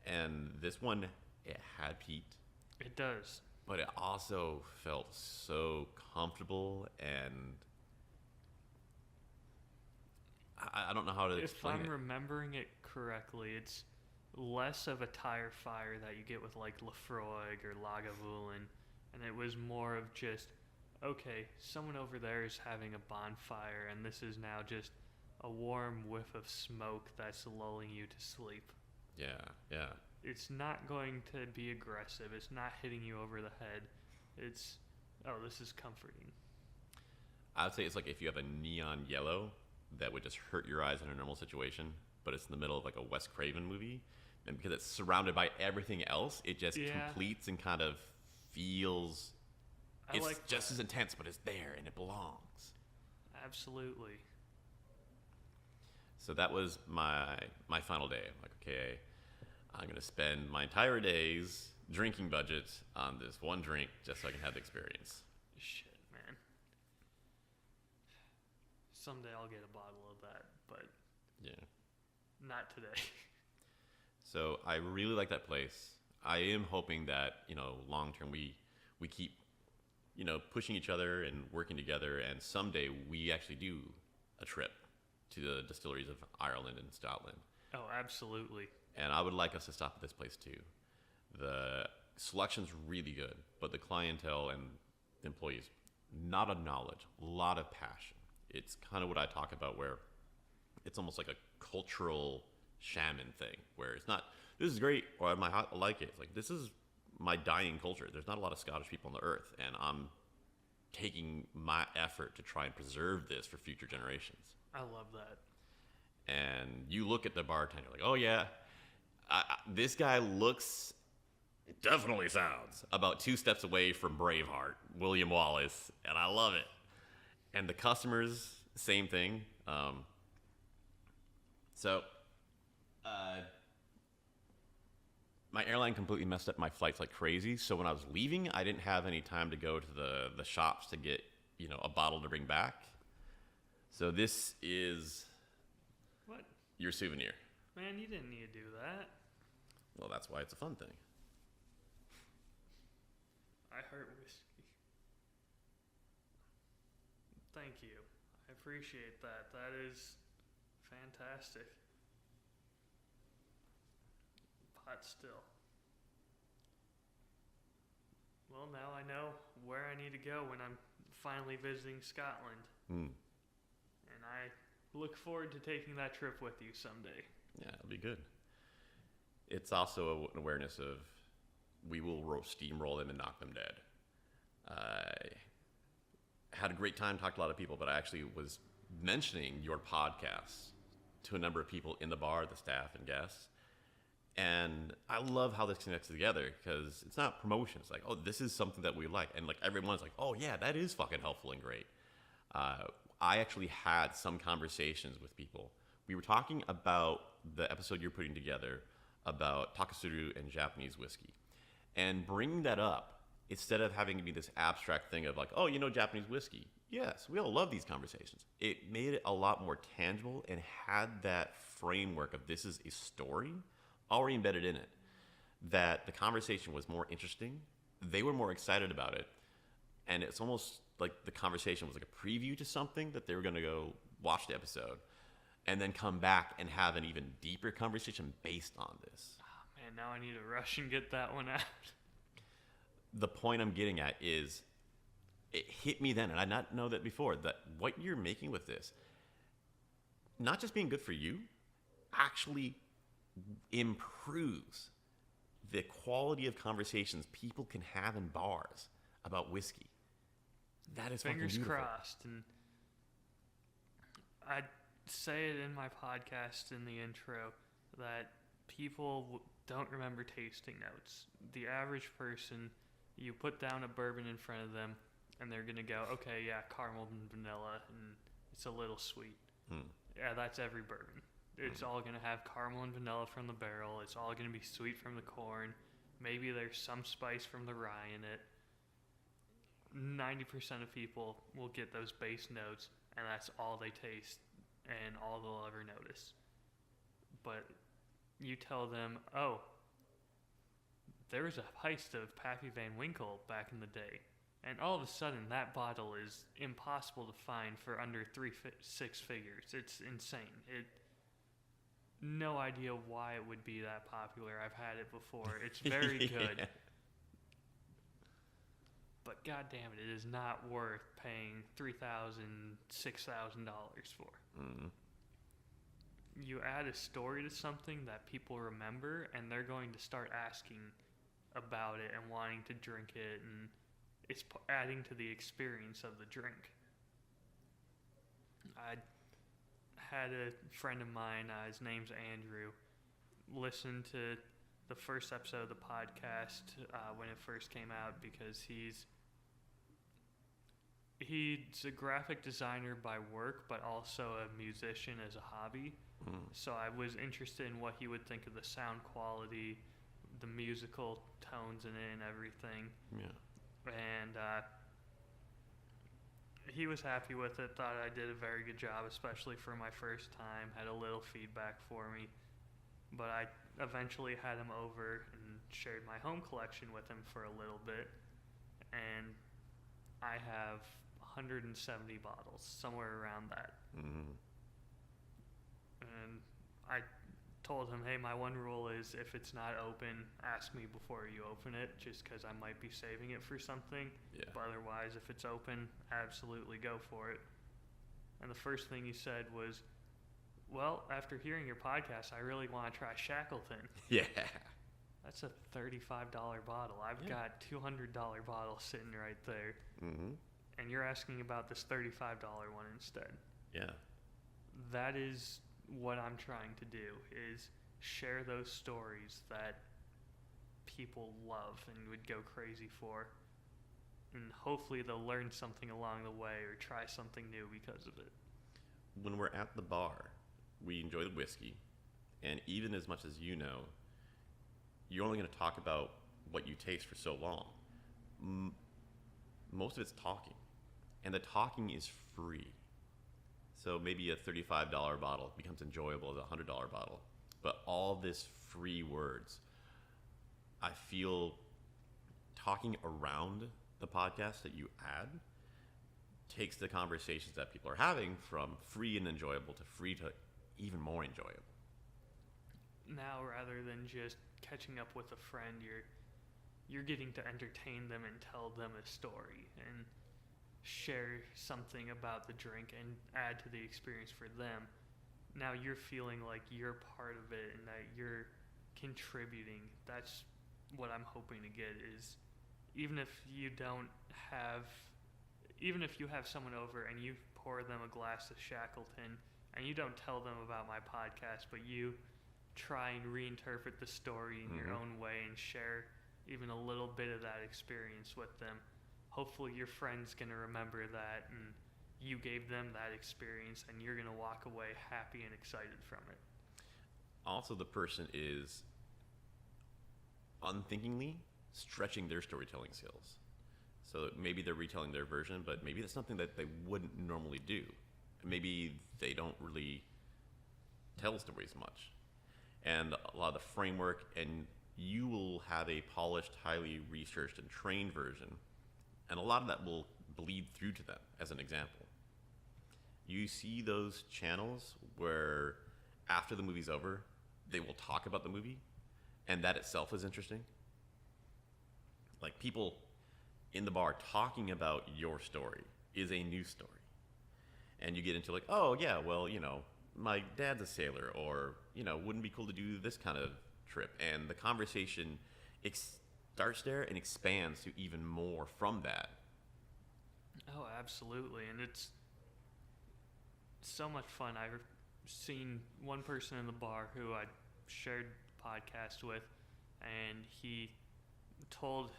And this one, it had peat. It does. But it also felt so comfortable, and I don't know how to explain it. If I'm remembering it correctly, it's less of a tire fire that you get with like Lafroig or Lagavulin, and it was more of just, okay, someone over there is having a bonfire, and this is now just a warm whiff of smoke that's lulling you to sleep. Yeah. It's not going to be aggressive. It's not hitting you over the head. It's, oh, this is comforting. I would say it's like if you have a neon yellow that would just hurt your eyes in a normal situation, but it's in the middle of like a Wes Craven movie, and because it's surrounded by everything else, it just completes and kind of feels... It's like just as intense, but it's there and it belongs. Absolutely. So that was my final day. I'm like, okay, I'm going to spend my entire day's drinking budget on this one drink just so I can have the experience. Shit, man. Someday I'll get a bottle of that, but not today. So I really like that place. I am hoping that, long term we keep, pushing each other and working together, and someday we actually do a trip to the distilleries of Ireland and Scotland. Oh, absolutely. And I would like us to stop at this place too. The selection's really good, but the clientele and employees, not a knowledge, a lot of passion. It's kind of what I talk about, where it's almost like a cultural shaman thing, where it's not, this is great, or I like it. It's like, this is my dying culture. There's not a lot of Scottish people on the earth, and I'm taking my effort to try and preserve this for future generations. I love that. And you look at the bartender like, oh yeah, this guy looks It definitely sounds about 2 steps away from Braveheart, William Wallace, and I love it. And the customers, same thing. So, my airline completely messed up my flights like crazy. So when I was leaving, I didn't have any time to go to the shops to get, a bottle to bring back. So this is What? your souvenir. Man, you didn't need to do that. Well, that's why it's a fun thing. I heart whiskey. Thank you. I appreciate that. That is fantastic. Pot still. Well, now I know where I need to go when I'm finally visiting Scotland. Mm. And I look forward to taking that trip with you someday. Yeah, it'll be good. It's also an awareness of we will steamroll them and knock them dead. I had a great time, talked to a lot of people, but I actually was mentioning your podcast to a number of people in the bar, the staff and guests. And I love how this connects together because it's not promotion. It's like, oh, this is something that we like. And like everyone's like, oh, yeah, that is fucking helpful and great. I actually had some conversations with people. We were talking about the episode you're putting together about Takasuru and Japanese whiskey. And bringing that up, instead of having to be this abstract thing of like, oh, Japanese whiskey. Yes, we all love these conversations. It made it a lot more tangible and had that framework of this is a story already embedded in it, that the conversation was more interesting. They were more excited about it. And it's almost like the conversation was like a preview to something that they were going to go watch the episode and then come back and have an even deeper conversation based on this. Oh, man, now I need to rush and get that one out. The point I'm getting at is it hit me then, and I did not know that before, that what you're making with this, not just being good for you, actually improves the quality of conversations people can have in bars about whiskey. That is fingers fucking beautiful. Crossed. And I say it in my podcast in the intro that people don't remember tasting notes. The average person, you put down a bourbon in front of them and they're gonna go, okay, yeah, caramel and vanilla, and it's a little sweet. Yeah, that's every bourbon. It's all going to have caramel and vanilla from the barrel. It's all going to be sweet from the corn. Maybe there's some spice from the rye in it. 90% of people will get those base notes, and that's all they taste and all they'll ever notice. But you tell them, oh, there was a heist of Pappy Van Winkle back in the day. And all of a sudden, that bottle is impossible to find for under 6 figures. It's insane. No idea why it would be that popular. I've had it before. It's very good. Yeah. But goddamn it is not worth paying $3,000, $6,000 for. Mm-hmm. You add a story to something that people remember, and they're going to start asking about it and wanting to drink it, and it's adding to the experience of the drink. I had a friend of mine, his name's Andrew, listen to the first episode of the podcast when it first came out because he's a graphic designer by work, but also a musician as a hobby. So I was interested in what he would think of the sound quality, the musical tones in it and everything. Yeah. And he was happy with it, thought I did a very good job, especially for my first time, had a little feedback for me. But I eventually had him over and shared my home collection with him for a little bit. And I have 170 bottles, somewhere around that. Mm-hmm. And I told him, hey, my one rule is if it's not open, ask me before you open it, just because I might be saving it for something. Yeah. But otherwise, if it's open, absolutely go for it. And the first thing he said was, well, after hearing your podcast, I really want to try Shackleton. Yeah. That's a $35 bottle. I've got $200 bottles sitting right there. Mm-hmm. And you're asking about this $35 one instead. Yeah. That is what I'm trying to do, is share those stories that people love and would go crazy for. And hopefully they'll learn something along the way or try something new because of it. When we're at the bar, we enjoy the whiskey, and even as much as you know, you're only going to talk about what you taste for so long. Most of it's talking, and the talking is free. So maybe a $35 bottle becomes enjoyable as a $100 bottle. But all this free words, I feel talking around the podcast that you add takes the conversations that people are having from free and enjoyable to free to even more enjoyable. Now, rather than just catching up with a friend, you're getting to entertain them and tell them a story and share something about the drink and add to the experience for them. Now you're feeling like you're part of it and that you're contributing. That's what I'm hoping to get is even if you have someone over and you pour them a glass of Shackleton and you don't tell them about my podcast, but you try and reinterpret the story in your own way and share even a little bit of that experience with them. Hopefully your friend's going to remember that and you gave them that experience and you're going to walk away happy and excited from it. Also, the person is unthinkingly stretching their storytelling skills. So maybe they're retelling their version, but maybe that's something that they wouldn't normally do. Maybe they don't really tell stories much. And a lot of the framework, and you will have a polished, highly researched and trained version, and a lot of that will bleed through to them. As an example, you see those channels where after the movie's over, they will talk about the movie, and that itself is interesting. Like people in the bar talking about your story is a new story. And you get into like, oh yeah, well, my dad's a sailor, or, wouldn't it be cool to do this kind of trip? And the conversation starts there and expands to even more from that. Oh, absolutely. And it's so much fun. I've seen one person in the bar who I shared the podcast with, and he told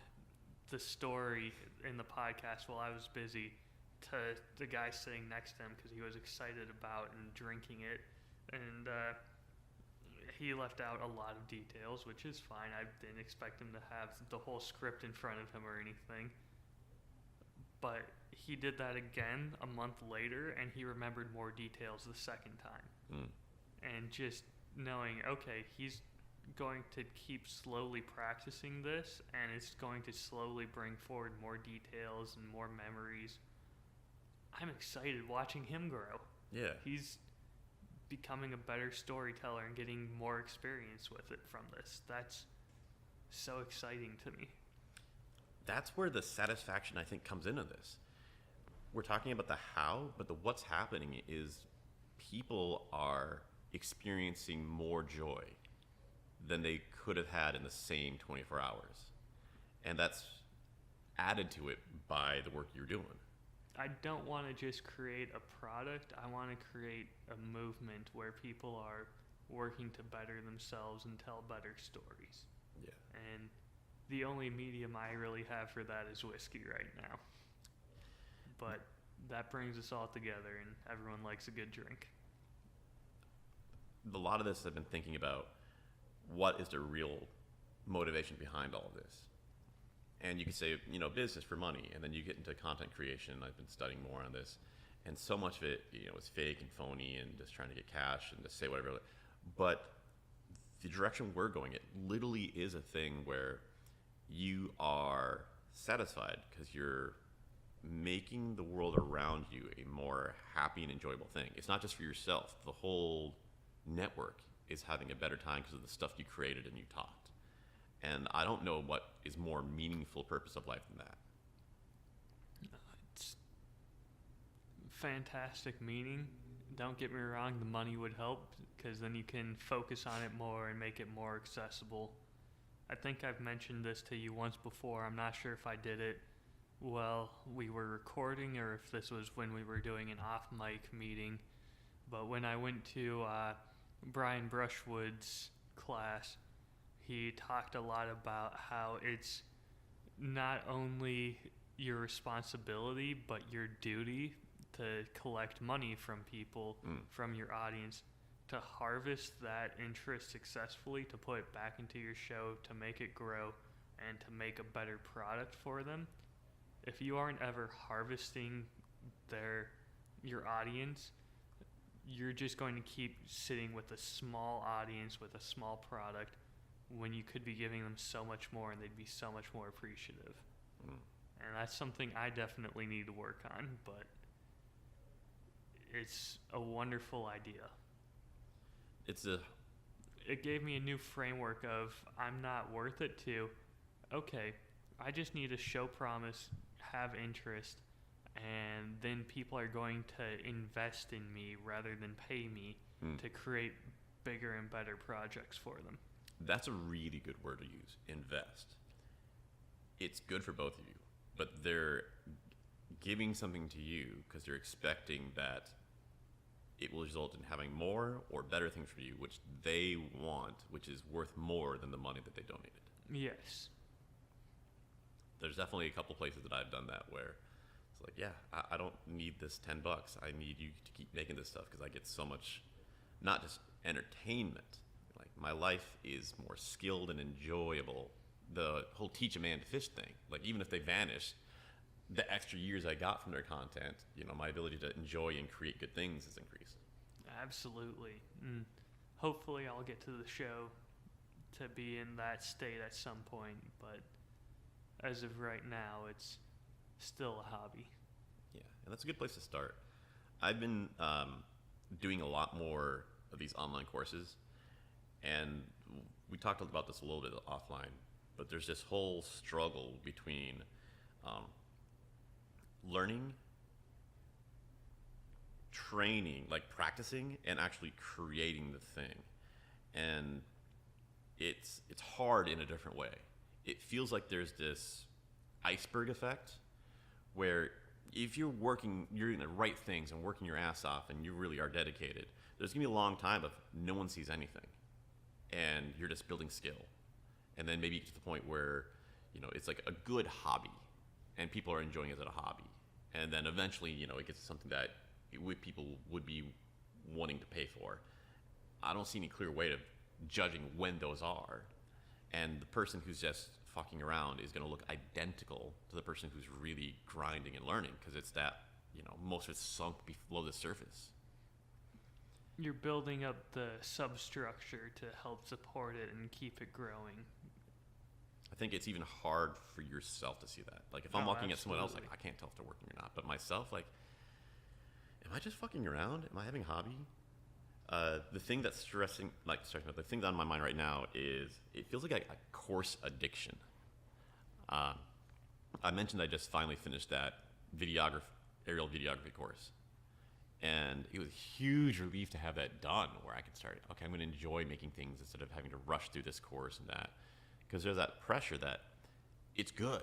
the story in the podcast while I was busy to the guy sitting next to him because he was excited about and drinking it. And he left out a lot of details, which is fine. I didn't expect him to have the whole script in front of him or anything. But he did that again a month later, and he remembered more details the second time. And just knowing, okay, he's going to keep slowly practicing this, and it's going to slowly bring forward more details and more memories. I'm excited watching him grow. Yeah. He's becoming a better storyteller and getting more experience with it from this. That's so exciting to me. That's where the satisfaction, I think, comes into this. We're talking about the how, but the what's happening is people are experiencing more joy than they could have had in the same 24 hours. And that's added to it by the work you're doing. I don't want to just create a product. I want to create a movement where people are working to better themselves and tell better stories. Yeah. And the only medium I really have for that is whiskey right now. But that brings us all together, and everyone likes a good drink. A lot of this I've been thinking about, what is the real motivation behind all of this? And you can say, business for money, and then you get into content creation. I've been studying more on this, and so much of it, is fake and phony and just trying to get cash and just say whatever. But the direction we're going, it literally is a thing where you are satisfied because you're making the world around you a more happy and enjoyable thing. It's not just for yourself. The whole network is having a better time because of the stuff you created and you taught. And I don't know what is more meaningful purpose of life than that. It's fantastic meaning. Don't get me wrong, the money would help because then you can focus on it more and make it more accessible. I think I've mentioned this to you once before. I'm not sure if I did it while we were recording or if this was when we were doing an off-mic meeting. But when I went to Brian Brushwood's class, he talked a lot about how it's not only your responsibility but your duty to collect money from people, from your audience, to harvest that interest successfully, to put it back into your show, to make it grow, and to make a better product for them. If you aren't ever harvesting your audience, you're just going to keep sitting with a small audience with a small product when you could be giving them so much more and they'd be so much more appreciative. And that's something I definitely need to work on, but it's a wonderful idea. It gave me a new framework of, I'm not worth it, to, okay, I just need a show promise, have interest, and then people are going to invest in me rather than pay me to create bigger and better projects for them. That's a really good word to use, invest. It's good for both of you, but they're giving something to you because they're expecting that it will result in having more or better things for you, which they want, which is worth more than the money that they donated. Yes. There's definitely a couple places that I've done that where it's like, yeah, I don't need this $10. I need you to keep making this stuff because I get so much, not just entertainment. Like, my life is more skilled and enjoyable. The whole teach a man to fish thing, like, even if they vanish, the extra years I got from their content, my ability to enjoy and create good things is increased. Absolutely. And hopefully I'll get to the show to be in that state at some point, but as of right now, it's still a hobby. Yeah, and that's a good place to start. I've been doing a lot more of these online courses, and we talked about this a little bit offline, but there's this whole struggle between learning, training, like practicing, and actually creating the thing. And it's hard in a different way. It feels like there's this iceberg effect where if you're doing the right things and working your ass off and you really are dedicated, there's gonna be a long time of no one sees anything and you're just building skill. And then maybe you get to the point where, it's like a good hobby and people are enjoying it as a hobby. And then eventually, it gets to something that people would be wanting to pay for. I don't see any clear way of judging when those are. And the person who's just fucking around is going to look identical to the person who's really grinding and learning, because it's that, most of it's sunk below the surface. You're building up the substructure to help support it and keep it growing. I think it's even hard for yourself to see that. Like, if I'm looking at someone else, like, I can't tell if they're working or not. But myself, like, am I just fucking around? Am I having a hobby? The thing that's the thing that's on my mind right now is it feels like a course addiction. I mentioned I just finally finished that aerial videography course. And it was a huge relief to have that done, where I could start, okay, I'm going to enjoy making things instead of having to rush through this course and that. Because there's that pressure that it's good.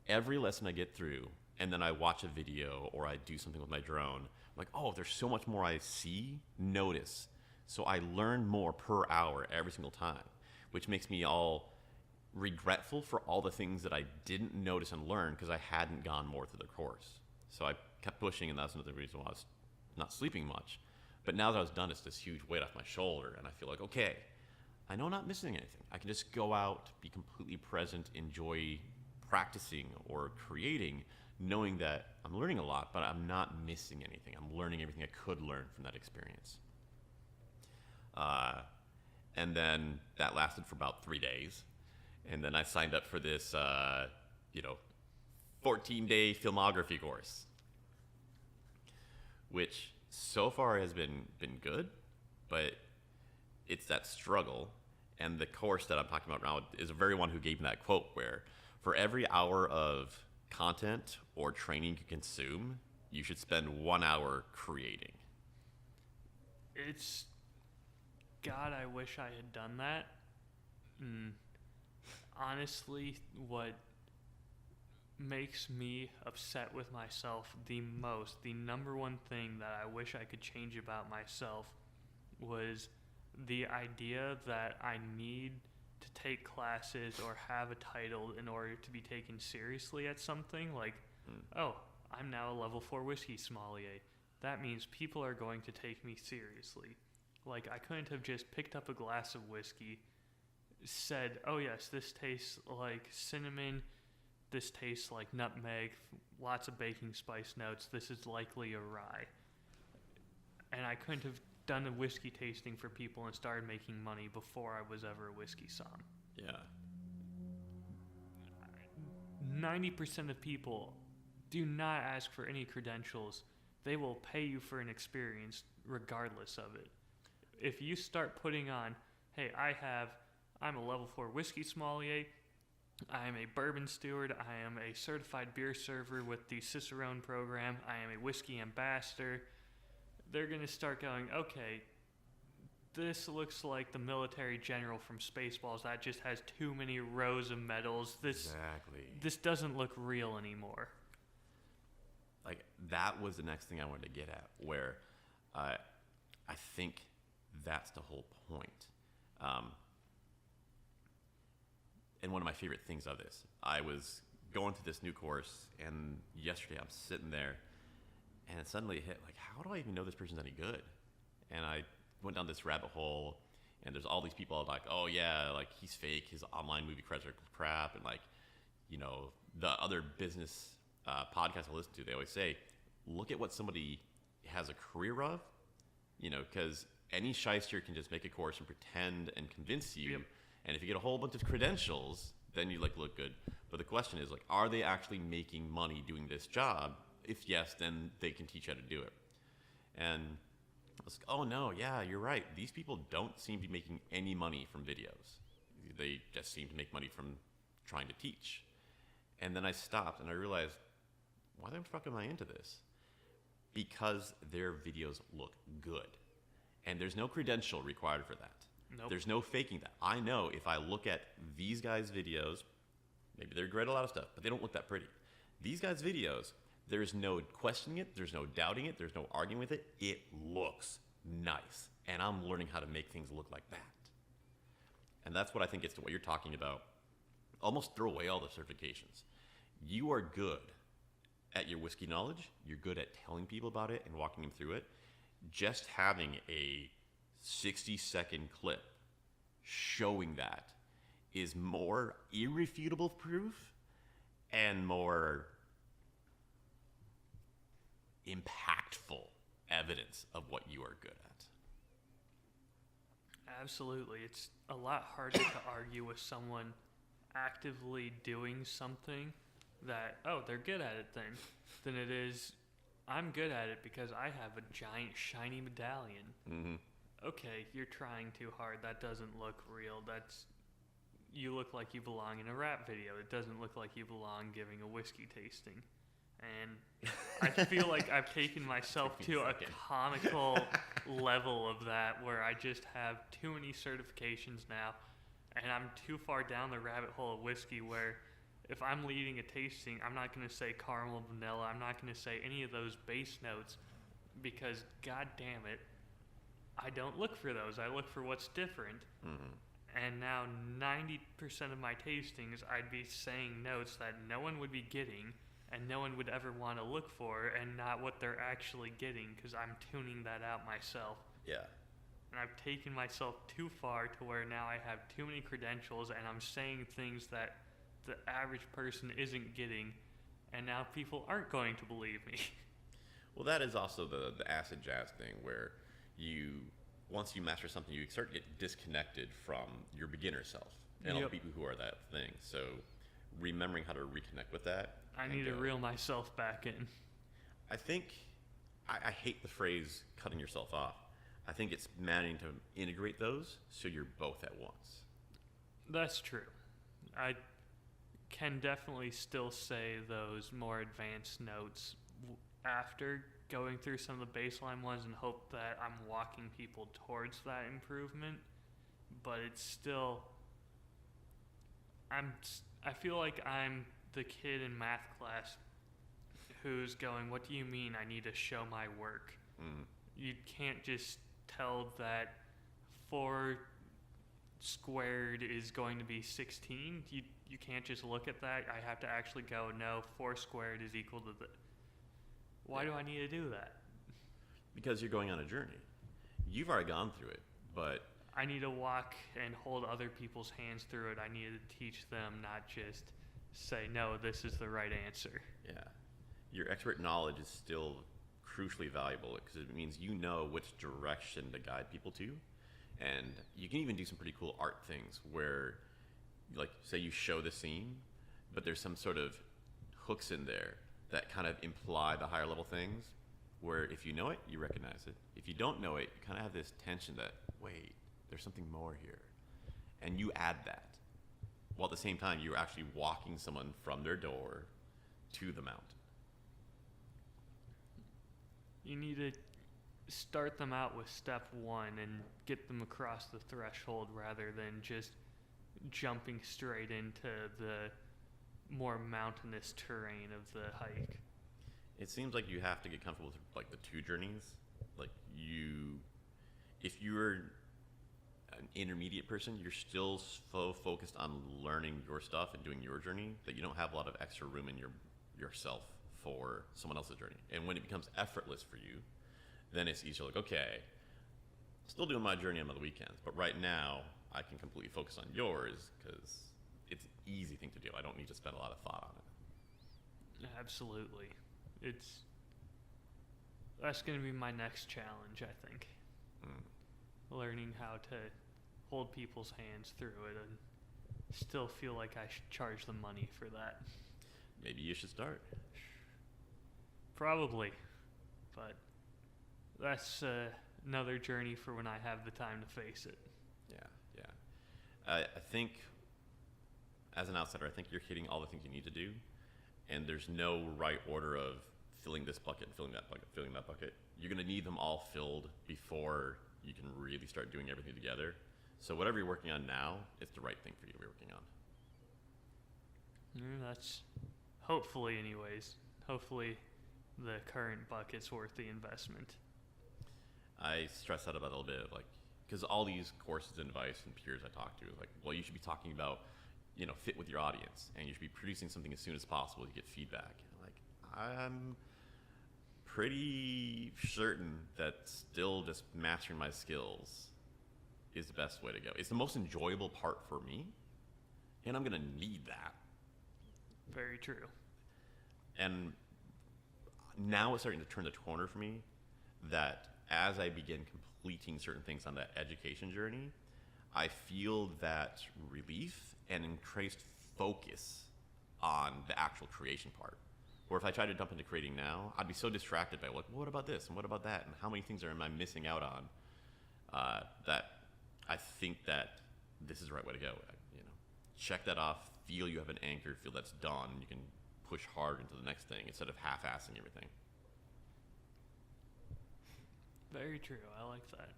Every lesson I get through, and then I watch a video or I do something with my drone, I'm like, oh, there's so much more I see, notice. So I learn more per hour every single time, which makes me all regretful for all the things that I didn't notice and learn because I hadn't gone more through the course. So I kept pushing, and that's another reason why I was not sleeping much. But now that I was done, it's this huge weight off my shoulder, and I feel like, okay, I know I'm not missing anything. I can just go out, be completely present, enjoy practicing or creating, knowing that I'm learning a lot, but I'm not missing anything. I'm learning everything I could learn from that experience. And then that lasted for about 3 days. And then I signed up for this, 14-day filmography course, which so far has been good, but it's that struggle. And the course that I'm talking about now is the very one who gave me that quote where for every hour of content or training you consume, you should spend 1 hour creating. God, I wish I had done that. Honestly, what makes me upset with myself the most, the number one thing that I wish I could change about myself, was the idea that I need to take classes or have a title in order to be taken seriously at something. Like, oh, I'm now a level 4 whiskey sommelier. That means people are going to take me seriously. Like, I couldn't have just picked up a glass of whiskey, said, oh yes, this tastes like cinnamon, this tastes like nutmeg, lots of baking spice notes, this is likely a rye. And I couldn't have done a whiskey tasting for people and started making money before I was ever a whiskey som. Yeah. 90% of people do not ask for any credentials. They will pay you for an experience regardless of it. If you start putting on, hey, I'm a level 4 whiskey sommelier, I am a bourbon steward, I am a certified beer server with the Cicerone program, I am a whiskey ambassador, they're going to start going, okay, this looks like the military general from Spaceballs that just has too many rows of medals. This doesn't look real anymore. Like, that was the next thing I wanted to get at, where I think that's the whole point. And one of my favorite things of this, I was going through this new course, and yesterday I'm sitting there, and it suddenly hit, like, how do I even know this person's any good? And I went down this rabbit hole, and there's all these people like, oh yeah, like, he's fake, his online movie credits are crap, and like, you know, the other business podcasts I listen to, they always say, look at what somebody has a career of, you know, because any shyster can just make a course and pretend and convince you. Yep. And if you get a whole bunch of credentials, then you like look good. But the question is, like, are they actually making money doing this job? If yes, then they can teach how to do it. And I was like, oh no, yeah, you're right. These people don't seem to be making any money from videos. They just seem to make money from trying to teach. And then I stopped and I realized, why the fuck am I into this? Because their videos look good. And there's no credential required for that. Nope. There's no faking that. I know if I look at these guys' videos, maybe they're great at a lot of stuff, but they don't look that pretty. These guys' videos, there's no questioning it, there's no doubting it, there's no arguing with it. It looks nice. And I'm learning how to make things look like that. And that's what I think gets to what you're talking about. Almost throw away all the certifications. You are good at your whiskey knowledge. You're good at telling people about it and walking them through it. Just having a 60-second clip showing that is more irrefutable proof and more impactful evidence of what you are good at. Absolutely. It's a lot harder to argue with someone actively doing something that, oh, they're good at it then, than it is, I'm good at it because I have a giant shiny medallion. Mm-hmm. Okay, you're trying too hard. That doesn't look real. You look like you belong in a rap video. It doesn't look like you belong giving a whiskey tasting. And I feel like I've taken myself to a comical level of that where I just have too many certifications now, and I'm too far down the rabbit hole of whiskey where if I'm leading a tasting, I'm not going to say caramel vanilla. I'm not going to say any of those base notes because, god damn it, I don't look for those. I look for what's different. Mm-hmm. And now 90% of my tastings, I'd be saying notes that no one would be getting and no one would ever want to look for and not what they're actually getting because I'm tuning that out myself. Yeah. And I've taken myself too far to where now I have too many credentials and I'm saying things that the average person isn't getting, and now people aren't going to believe me. Well, that is also the acid jazz thing where once you master something, you start to get disconnected from your beginner self and all the people who are that thing. So remembering how to reconnect with that. I need to reel myself back in. I think, I hate the phrase cutting yourself off. I think it's managing to integrate those so you're both at once. That's true. I can definitely still say those more advanced notes after going through some of the baseline ones and hope that I'm walking people towards that improvement. But it's still, I feel like I'm the kid in math class who's going, what do you mean I need to show my work? Mm. You can't just tell that for squared is going to be 16. You can't just look at that. I have to actually go, no, 4 squared is equal to the... Why do I need to do that? Because you're going on a journey. You've already gone through it, but... I need to walk and hold other people's hands through it. I need to teach them, not just say, no, this is the right answer. Yeah. Your expert knowledge is still crucially valuable because it means you know which direction to guide people to. And you can even do some pretty cool art things where, like, say you show the scene, but there's some sort of hooks in there that kind of imply the higher level things, where if you know it, you recognize it. If you don't know it, you kind of have this tension that, wait, there's something more here. And you add that. While at the same time, you're actually walking someone from their door to the mountain. You need to start them out with step 1 and get them across the threshold rather than just jumping straight into the more mountainous terrain of the hike. It seems like you have to get comfortable with like the 2 journeys. Like if you're an intermediate person, you're still so focused on learning your stuff and doing your journey that you don't have a lot of extra room in yourself for someone else's journey. And when it becomes effortless for you, then it's easier. Like, okay, still doing my journey on the weekends, but right now I can completely focus on yours because it's an easy thing to do. I don't need to spend a lot of thought on it. Absolutely. That's going to be my next challenge, I think. Learning how to hold people's hands through it and still feel like I should charge them money for that. Maybe you should start. Probably. But that's another journey for when I have the time to face it. Yeah. I think, as an outsider, I think you're hitting all the things you need to do, and there's no right order of filling this bucket, filling that bucket, filling that bucket. You're going to need them all filled before you can really start doing everything together. So whatever you're working on now, it's the right thing for you to be working on. That's hopefully, anyways. Hopefully the current bucket's worth the investment. I stress that about a little bit, like, because all these courses and advice and peers I talk to is like, well, you should be talking about, fit with your audience, and you should be producing something as soon as possible to get feedback. I'm pretty certain that still just mastering my skills is the best way to go. It's the most enjoyable part for me, and I'm going to need that. Very true. And now it's starting to turn the corner for me that as I begin completing certain things on that education journey, I feel that relief and increased focus on the actual creation part. Or if I tried to jump into creating now, I'd be so distracted by, like, what about this and what about that and how many things am I missing out on, that I think that this is the right way to go. Check that off, feel you have an anchor, feel that's done, and you can push hard into the next thing instead of half-assing everything. Very true. I like that.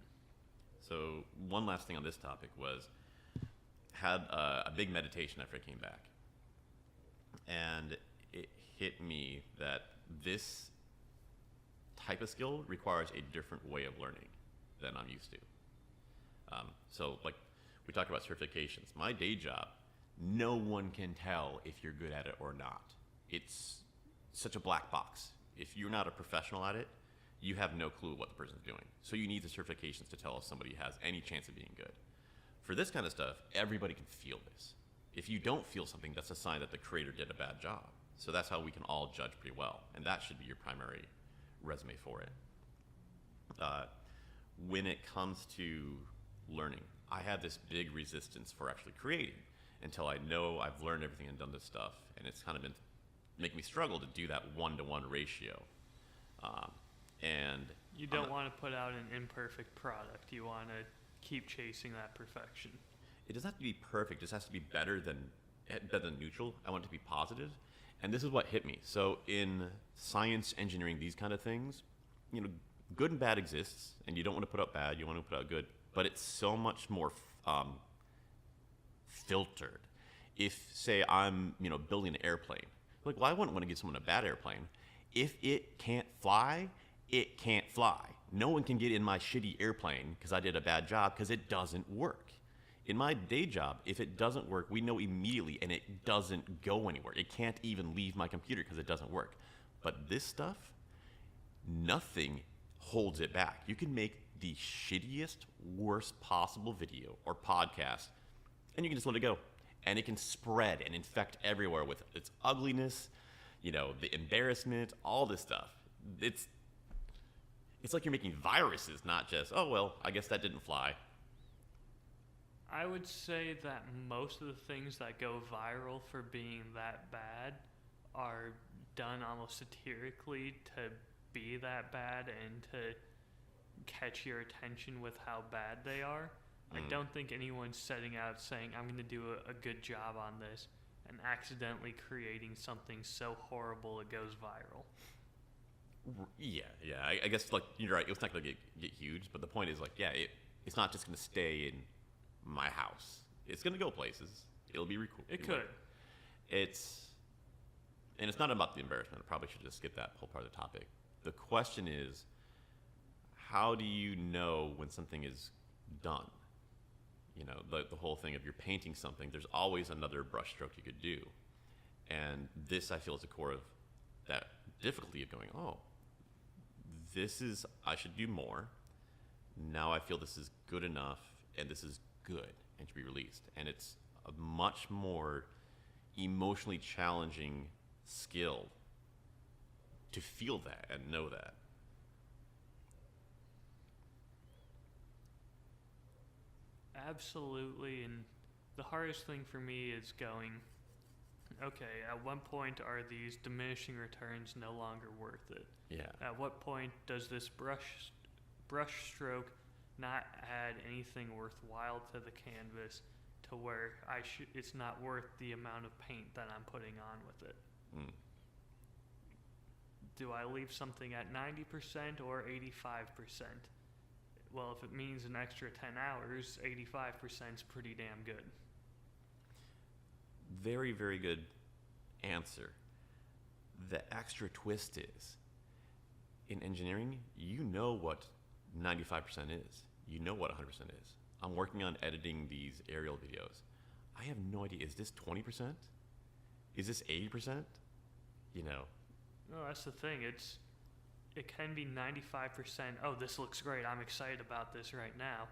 So one last thing on this topic was, had a big meditation after I came back. And it hit me that this type of skill requires a different way of learning than I'm used to. So like we talked about certifications. My day job, no one can tell if you're good at it or not. It's such a black box. If you're not a professional at it, you have no clue what the person's doing. So you need the certifications to tell if somebody has any chance of being good. For this kind of stuff, everybody can feel this. If you don't feel something, that's a sign that the creator did a bad job. So that's how we can all judge pretty well. And that should be your primary resume for it. When it comes to learning, I have this big resistance for actually creating until I know I've learned everything and done this stuff. And it's kind of been making me struggle to do that 1-to-1 ratio. And you don't want to put out an imperfect product. You want to keep chasing that perfection. It doesn't have to be perfect. It just has to be better than neutral. I want it to be positive. And this is what hit me. So in science, engineering, these kind of things, good and bad exists, and you don't want to put out bad. You want to put out good. But it's so much more filtered. If, say, I'm building an airplane, well, I wouldn't want to give someone a bad airplane. If it can't fly, it can't fly. No one can get in my shitty airplane because I did a bad job because it doesn't work. In my day job, if it doesn't work, we know immediately, and it doesn't go anywhere. It can't even leave my computer because it doesn't work. But this stuff, nothing holds it back. You can make the shittiest, worst possible video or podcast, and you can just let it go. And it can spread and infect everywhere with its ugliness, the embarrassment, all this stuff. It's like you're making viruses, not just, oh, well, I guess that didn't fly. I would say that most of the things that go viral for being that bad are done almost satirically to be that bad and to catch your attention with how bad they are. I don't think anyone's setting out saying, I'm going to do a good job on this, and accidentally creating something so horrible it goes viral. Yeah. I guess, you're right. It's not going to get huge, but the point is, it's not just going to stay in my house. It's going to go places. It'll be cool. It could. And it's not about the embarrassment. I probably should just skip that whole part of the topic. The question is, how do you know when something is done? The whole thing of you're painting something, there's always another brush stroke you could do. And this, I feel, is the core of that difficulty of going, I should do more. Now I feel this is good enough, and this is good and should be released. And it's a much more emotionally challenging skill to feel that and know that. Absolutely, and the hardest thing for me is going, okay, at what point are these diminishing returns no longer worth it? Yeah. At what point does this brush stroke not add anything worthwhile to the canvas to where it's not worth the amount of paint that I'm putting on with it? Do I leave something at 90% or 85%? Well, if it means an extra 10 hours, 85% is pretty damn good. Very, very good answer. The extra twist is, in engineering, you know what 95% is. You know what 100% is. I'm working on editing these aerial videos. I have no idea. Is this 20%? Is this 80%? No, that's the thing. It can be 95%, oh, this looks great, I'm excited about this right now.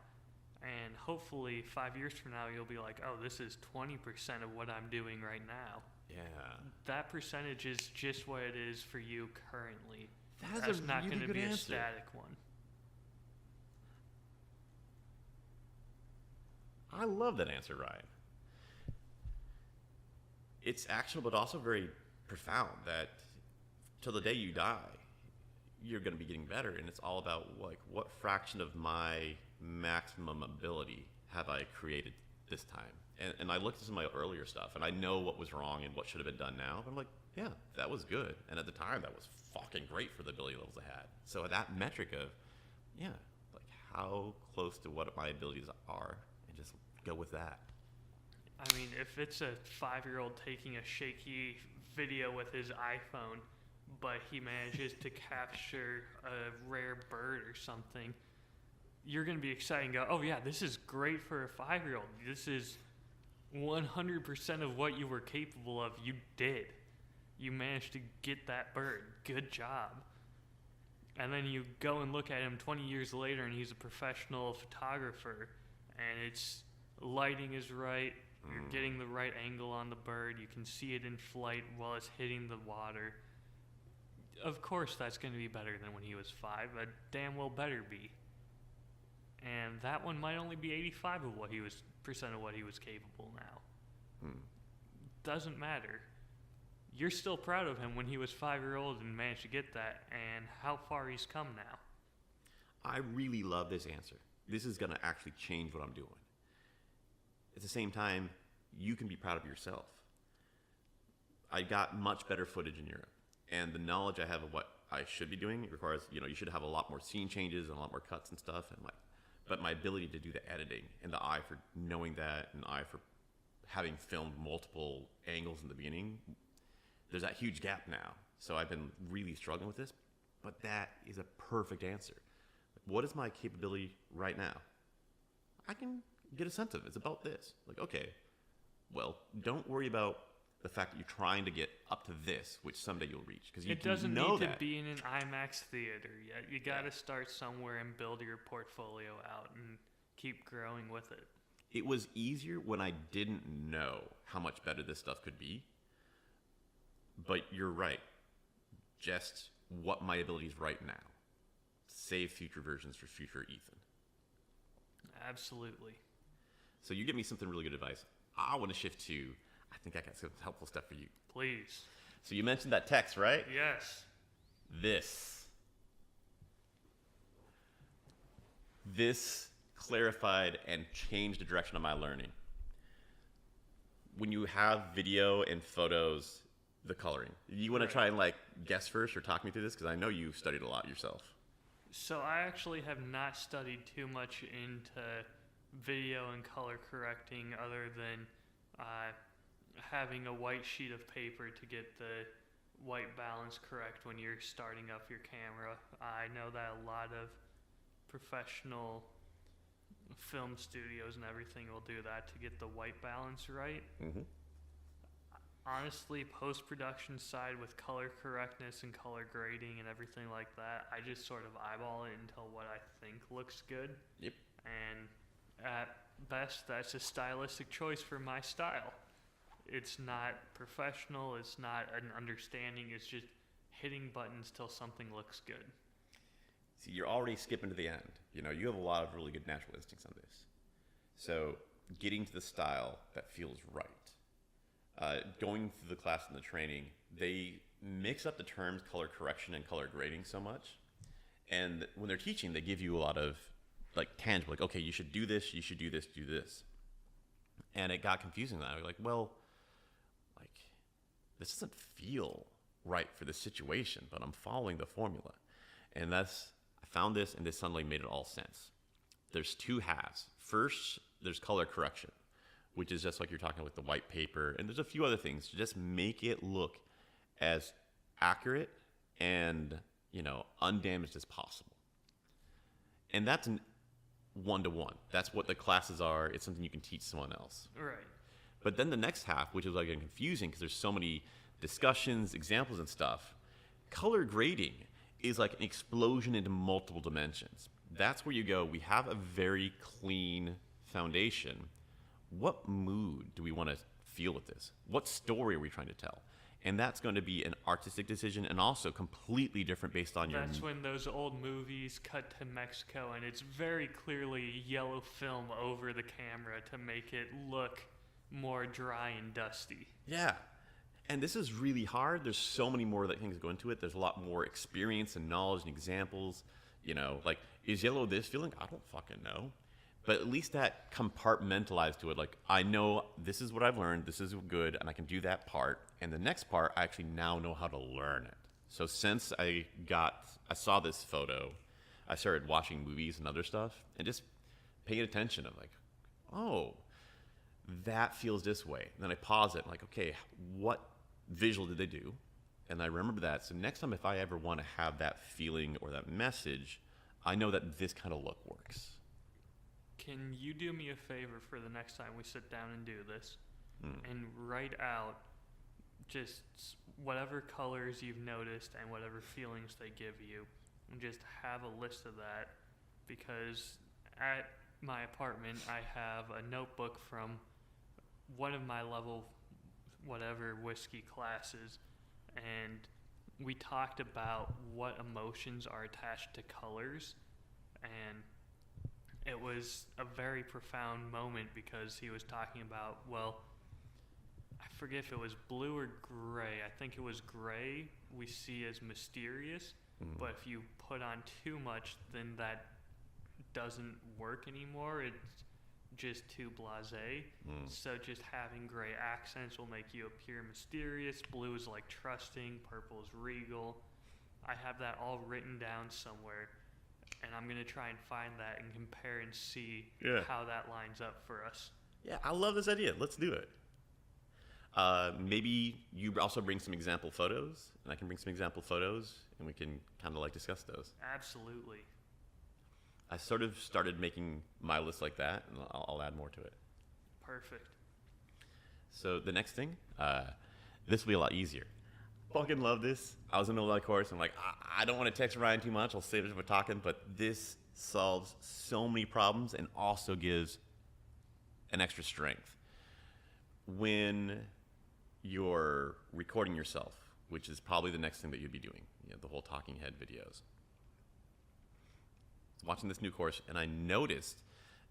And hopefully 5 years from now, you'll be like, oh, this is 20% of what I'm doing right now. Yeah. That percentage is just what it is for you currently. That's not really going to be answer. A static one. I love that answer, Ryan. It's actionable, but also very profound that till the day you die, you're going to be getting better, and it's all about what fraction of my maximum ability have I created this time. And I looked at some of my earlier stuff, and I know what was wrong and what should have been done now. But I'm like, yeah, that was good, and at the time that was fucking great for the ability levels I had. So that metric of, how close to what my abilities are, and just go with that. I mean, if it's a 5-year-old taking a shaky video with his iPhone, but he manages to capture a rare bird or something, you're going to be excited and go, oh yeah, this is great for a 5-year-old. This is 100% of what you were capable of. You did. You managed to get that bird. Good job. And then you go and look at him 20 years later, and he's a professional photographer, and lighting is right. You're getting the right angle on the bird. You can see it in flight while it's hitting the water. Of course that's going to be better than when he was 5. It damn well better be. And that one might only be 85% of what he was capable now. Doesn't matter. You're still proud of him when he was 5-year-old and managed to get that, and how far he's come now. I really love this answer. This is going to actually change what I'm doing. At the same time, you can be proud of yourself. I got much better footage in Europe, and the knowledge I have of what I should be doing requires, you should have a lot more scene changes and a lot more cuts and stuff, but my ability to do the editing and the eye for knowing that, and the eye for having filmed multiple angles in the beginning, there's that huge gap now. So I've been really struggling with this, but that is a perfect answer. What is my capability right now? I can get a sense of it. It's about this. Like, okay, well, don't worry about the fact that you're trying to get up to this, which someday you'll reach. Because it doesn't need to be in an IMAX theater yet. You got to start somewhere and build your portfolio out and keep growing with it. It was easier when I didn't know how much better this stuff could be. But you're right. Just what my abilities right now. Save future versions for future Ethan. Absolutely. So you give me something really good advice. I want to shift to, I think I got some helpful stuff for you. Please. So you mentioned that text, right? Yes. This clarified and changed the direction of my learning. When you have video and photos, the coloring. You want to try and guess first or talk me through this? Because I know you've studied a lot yourself. So I actually have not studied too much into video and color correcting other than having a white sheet of paper to get the white balance correct when you're starting up your camera. I know that a lot of professional film studios and everything will do that to get the white balance right. Mm-hmm. Honestly, post-production side with color correctness and color grading and everything like that, I just sort of eyeball it until what I think looks good. Yep. And at best, that's a stylistic choice for my style. It's not professional, it's not an understanding, it's just hitting buttons till something looks good. See, you're already skipping to the end. You know, you have a lot of really good natural instincts on this. So getting to the style that feels right. Going through the class and the training, they mix up the terms color correction and color grading so much. And when they're teaching, they give you a lot of tangible, okay, you should do this, you should do this, do this. And it got confusing. I was like, well, this doesn't feel right for this situation, but I'm following the formula. And I found this, and this suddenly made it all sense. There's two halves. First, there's color correction, which is just like you're talking with the white paper. And there's a few other things to just make it look as accurate and, undamaged as possible. And that's one-to-one. That's what the classes are. It's something you can teach someone else. Right. But then the next half, which is getting confusing because there's so many discussions, examples, and stuff, color grading is like an explosion into multiple dimensions. That's where you go, we have a very clean foundation. What mood do we want to feel with this? What story are we trying to tell? And that's going to be an artistic decision and also completely different based on That's when those old movies cut to Mexico and it's very clearly yellow film over the camera to make it look more dry and dusty. Yeah. And this is really hard. There's so many more things that go into it. There's a lot more experience and knowledge and examples. Is yellow this feeling? I don't fucking know. But at least that compartmentalized to it. I know this is what I've learned. This is good. And I can do that part. And the next part, I actually now know how to learn it. So since I saw this photo, I started watching movies and other stuff and just paying attention of oh, that feels this way. And then I pause it and okay, what visual did they do? And I remember that. So next time, if I ever want to have that feeling or that message, I know that this kind of look works. Can you do me a favor for the next time we sit down and do this and write out just whatever colors you've noticed and whatever feelings they give you and just have a list of that? Because at my apartment, I have a notebook from one of my level whatever whiskey classes, and we talked about what emotions are attached to colors, and it was a very profound moment because he was talking about, I forget if it was blue or gray. I think it was gray we see as mysterious, but if you put on too much, then that doesn't work anymore. It's just too blasé. So just having gray accents will make you appear mysterious. Blue is like trusting. Purple is regal. I have that all written down somewhere, and I'm going to try and find that and compare and see how that lines up for us. Yeah, I love this idea. Let's do it. Maybe you also bring some example photos, and I can bring some example photos, and we can kind of discuss those. Absolutely. I sort of started making my list like that, and I'll add more to it. Perfect. So the next thing, this will be a lot easier. Fucking love this. I was in the middle of that course. I'm like, I don't want to text Ryan too much. I'll save it for talking. But this solves so many problems and also gives an extra strength. When you're recording yourself, which is probably the next thing that you'd be doing, the whole talking head videos. Watching this new course, and I noticed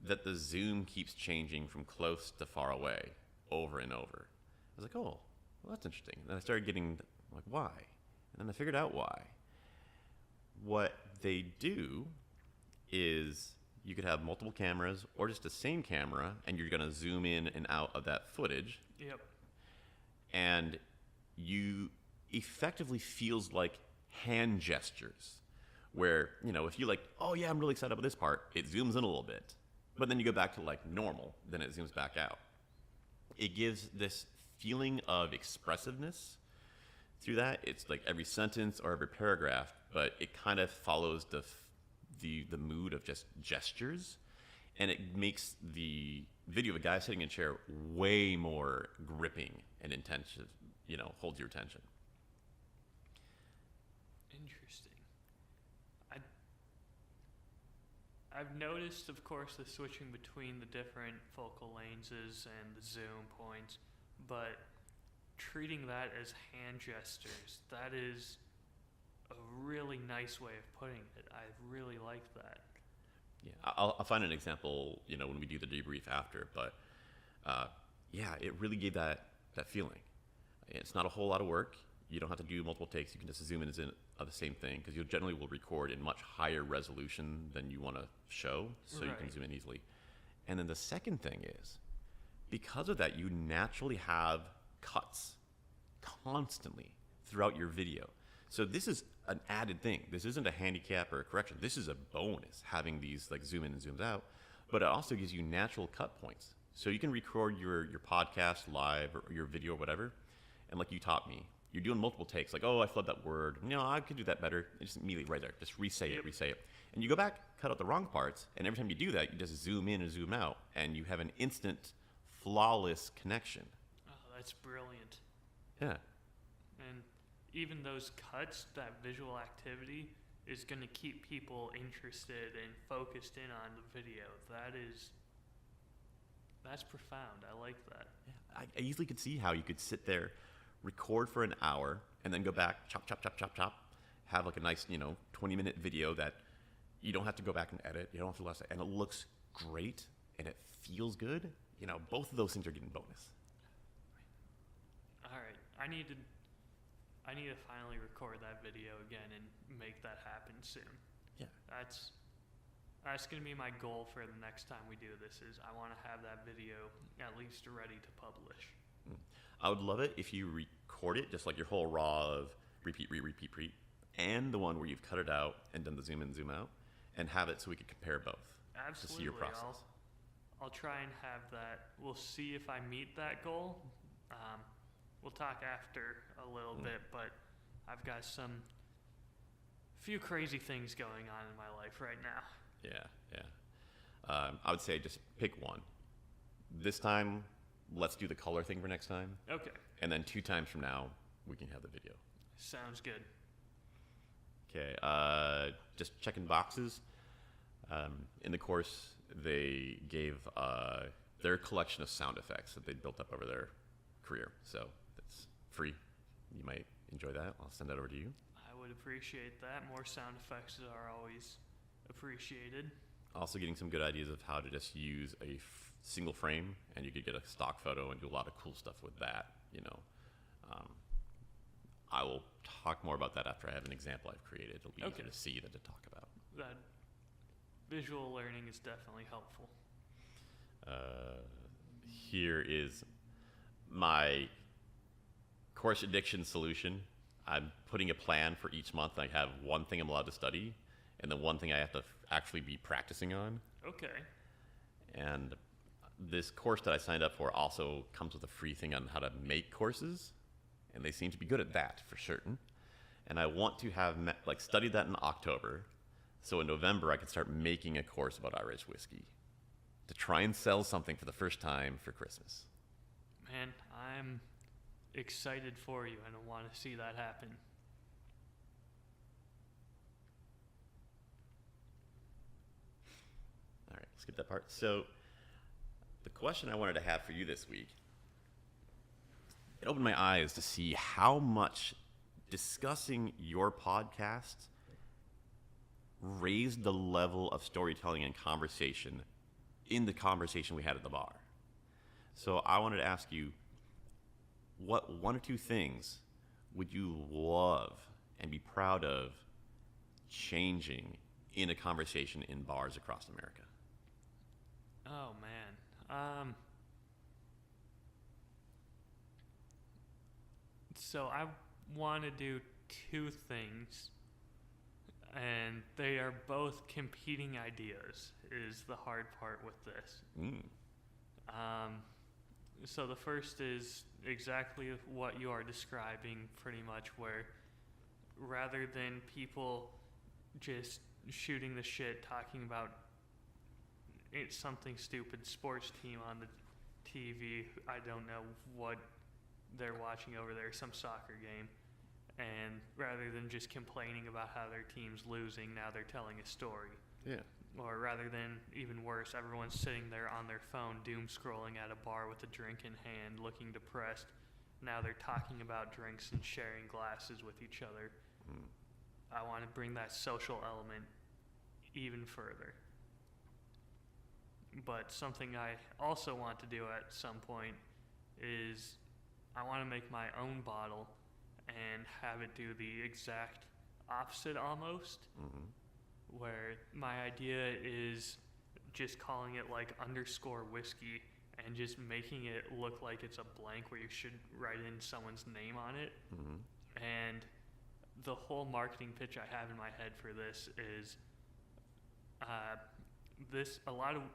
that the zoom keeps changing from close to far away over and over. I was like, oh, well, that's interesting. And then I started getting like, why? And then I figured out why. What they do is you could have multiple cameras or just the same camera, and you're going to zoom in and out of that footage. Yep. And you effectively feels like hand gestures where, if you like, oh yeah, I'm really excited about this part, it zooms in a little bit. But then you go back to like normal, then it zooms back out. It gives this feeling of expressiveness through that. It's like every sentence or every paragraph, but it kind of follows the mood of just gestures, and it makes the video of a guy sitting in a chair way more gripping and intensive, holds your attention. Interesting. I've noticed, of course, the switching between the different focal lenses and the zoom points, but treating that as hand gestures, that is a really nice way of putting it. I really like that. Yeah, I'll find an example, when we do the debrief after, but it really gave that feeling. It's not a whole lot of work. You don't have to do multiple takes. You can just zoom in of the same thing, because you generally will record in much higher resolution than you want to show, so Right. you can zoom in easily. And then the second thing is, because of that, you naturally have cuts constantly throughout your video. So this is an added thing. This isn't a handicap or a correction. This is a bonus, having these like zoom in and zooms out, but it also gives you natural cut points. So you can record your podcast live or your video or whatever, and like you taught me, you're doing multiple takes, like, oh, I flubbed that word. I could do that better. And just immediately right there, just re-say it. And you go back, cut out the wrong parts, and every time you do that, you just zoom in and zoom out, and you have an instant, flawless connection. Oh, that's brilliant. Yeah. And even those cuts, that visual activity is going to keep people interested and focused in on the video. That's profound. I like that. Yeah. I easily could see how you could sit there, record for an hour, and then go back, chop, have like a nice, 20-minute video that you don't have to go back and edit. You don't have to listen, and it looks great, and it feels good. Both of those things are getting bonus. All right. I need to finally record that video again and make that happen soon. Yeah. That's going to be my goal for the next time we do this, is I want to have that video at least ready to publish. I would love it if you record it, just like your whole raw of repeat, and the one where you've cut it out and done the zoom in, zoom out, and have it so we could compare both. Absolutely. To see your process. I'll try and have that. We'll see if I meet that goal. We'll talk after a little bit, but I've got few crazy things going on in my life right now. Yeah. I would say just pick one. This time, let's do the color thing for next time. Okay. And then 2 times from now, we can have the video. Sounds good. Okay. Just checking boxes. In the course, they gave their collection of sound effects that they built up over their career. So it's free. You might enjoy that. I'll send that over to you. I would appreciate that. More sound effects are always appreciated. Also getting some good ideas of how to just use a single frame, and you could get a stock photo and do a lot of cool stuff with that. I will talk more about that after I have an example I've created. It'll be easier to see than to talk about. That visual learning is definitely helpful. Here is my course addiction solution. I'm putting a plan for each month. I have one thing I'm allowed to study, and then one thing I have to actually be practicing on. Okay. And this course that I signed up for also comes with a free thing on how to make courses, and they seem to be good at that for certain. And I want to have studied that in October, So in November, I could start making a course about Irish whiskey to try and sell something for the first time for Christmas. Man, I'm excited for you, and I want to see that happen. All right, skip that part. So the question I wanted to have for you this week, it opened my eyes to see how much discussing your podcast raised the level of storytelling and conversation in the conversation we had at the bar. So I wanted to ask you, what one or two things would you love and be proud of changing in a conversation in bars across America? Oh, man. So I want to do two things, and they are both competing ideas, is the hard part with this. So the first is exactly what you are describing, pretty much, where rather than people just shooting the shit, talking about it's something stupid, sports team on the TV, I don't know what they're watching over there, some soccer game, and rather than just complaining about how their team's losing, now they're telling a story. Yeah. Or rather than, even worse, everyone's sitting there on their phone doom scrolling at a bar with a drink in hand, looking depressed. Now they're talking about drinks and sharing glasses with each other. I want to bring that social element even further. But something I also want to do at some point is I want to make my own bottle and have it do the exact opposite almost. Where my idea is just calling it like underscore whiskey and just making it look like it's a blank where you should write in someone's name on it. And the whole marketing pitch I have in my head for this is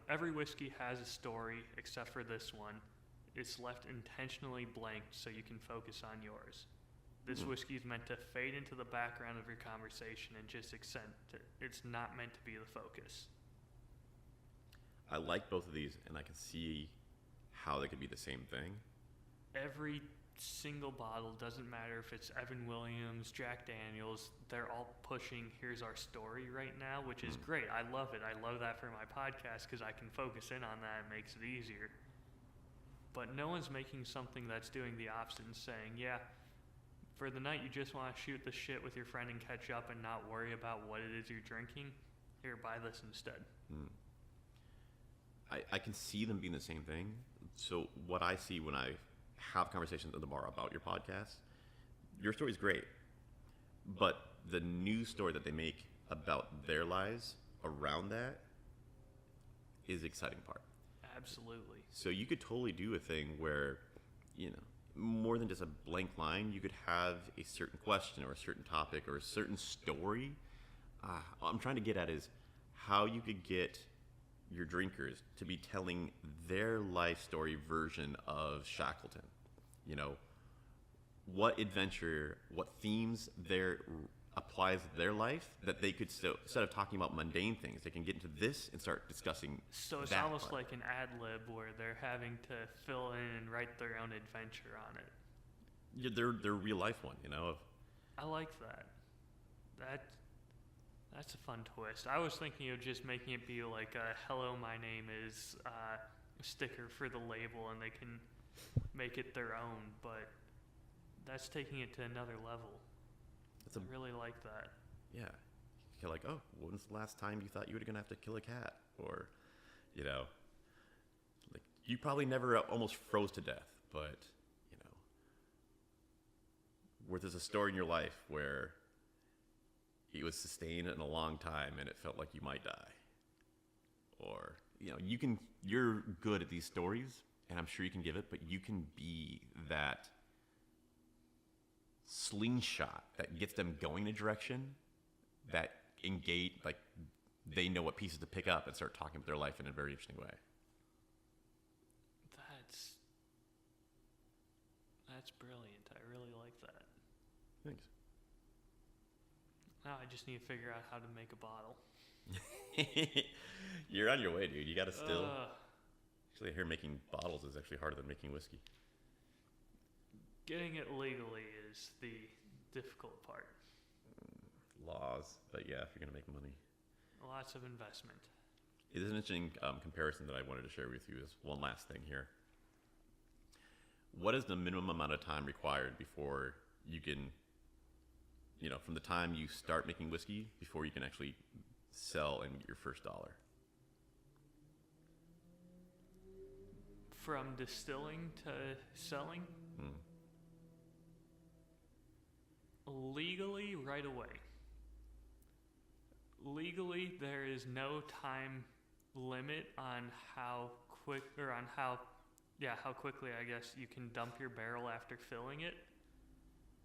every whiskey has a story except for this one. It's left intentionally blank so you can focus on yours. This whiskey is meant to fade into the background of your conversation and just accent it. It's not meant to be the focus. I like both of these, and I can see how they could be the same thing. Every single bottle, doesn't matter if it's Evan Williams, Jack Daniels, they're all pushing, here's our story right now, which is great. I love it. I love that for my podcast because I can focus in on that. It makes it easier. But no one's making something that's doing the opposite and saying, yeah, for the night you just want to shoot the shit with your friend and catch up and not worry about what it is you're drinking, here, buy this instead. I can see them being the same thing. So what I see when I have conversations at the bar about your podcast, your story's great, but the new story that they make about their lives around that is the exciting part. Absolutely. So you could totally do a thing where, more than just a blank line, you could have a certain question or a certain topic or a certain story. What I'm trying to get at is how you could get your drinkers to be telling their life story version of Shackleton. What adventure, what themes applies to their life that they could still, instead of talking about mundane things, they can get into this and start discussing. So it's almost like an ad lib where they're having to fill in and write their own adventure on it. Yeah, their real life one, I like that. That's a fun twist. I was thinking of just making it be like a "Hello, my name is" sticker for the label, and they can make it their own. But that's taking it to another level. I really like that. Yeah. You're like, oh, when's the last time you thought you were going to have to kill a cat? Or, like you probably never almost froze to death, but, where there's a story in your life where it was sustained in a long time and it felt like you might die. Or, you're good at these stories, and I'm sure you can give it, but you can be that slingshot that gets them going in a direction that engage, like they know what pieces to pick up and start talking about their life in a very interesting way. That's brilliant. I really like that. Thanks. Now I just need to figure out how to make a bottle. You're on your way, dude. You got to still. Uh, Actually, I hear making bottles is actually harder than making whiskey. Getting it legally is the difficult part. Laws, but yeah, if you're gonna make money. Lots of investment. It is an interesting comparison that I wanted to share with you. Is one last thing here. What is the minimum amount of time required before you can, from the time you start making whiskey before you can actually sell and get your first dollar? From distilling to selling? Legally, right away. Legally, there is no time limit on how quickly, I guess, you can dump your barrel after filling it.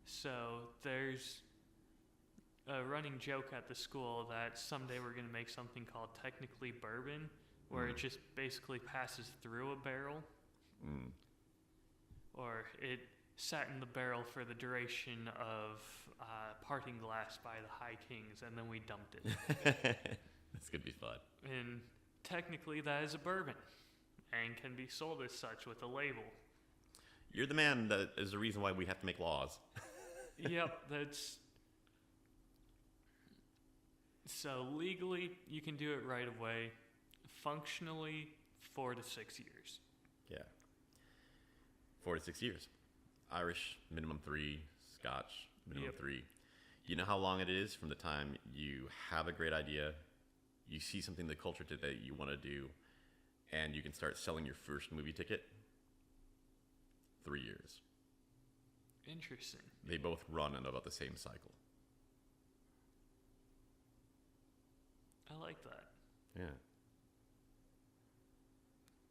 So there's a running joke at the school that someday we're going to make something called technically bourbon, where it just basically passes through a barrel. Or it sat in the barrel for the duration of Parting Glass by the High Kings, and then we dumped it. This could be fun. And technically that is a bourbon, and can be sold as such with a label. You're the man that is the reason why we have to make laws. Yep, that's... So legally, you can do it right away. Functionally, 4 to 6 years. Yeah. 4 to 6 years. Irish, minimum 3. Scotch, minimum 3. You know how long it is from the time you have a great idea, you see something in the culture today you want to do, and you can start selling your first movie ticket? 3 years. Interesting. They both run in about the same cycle. I like that. Yeah.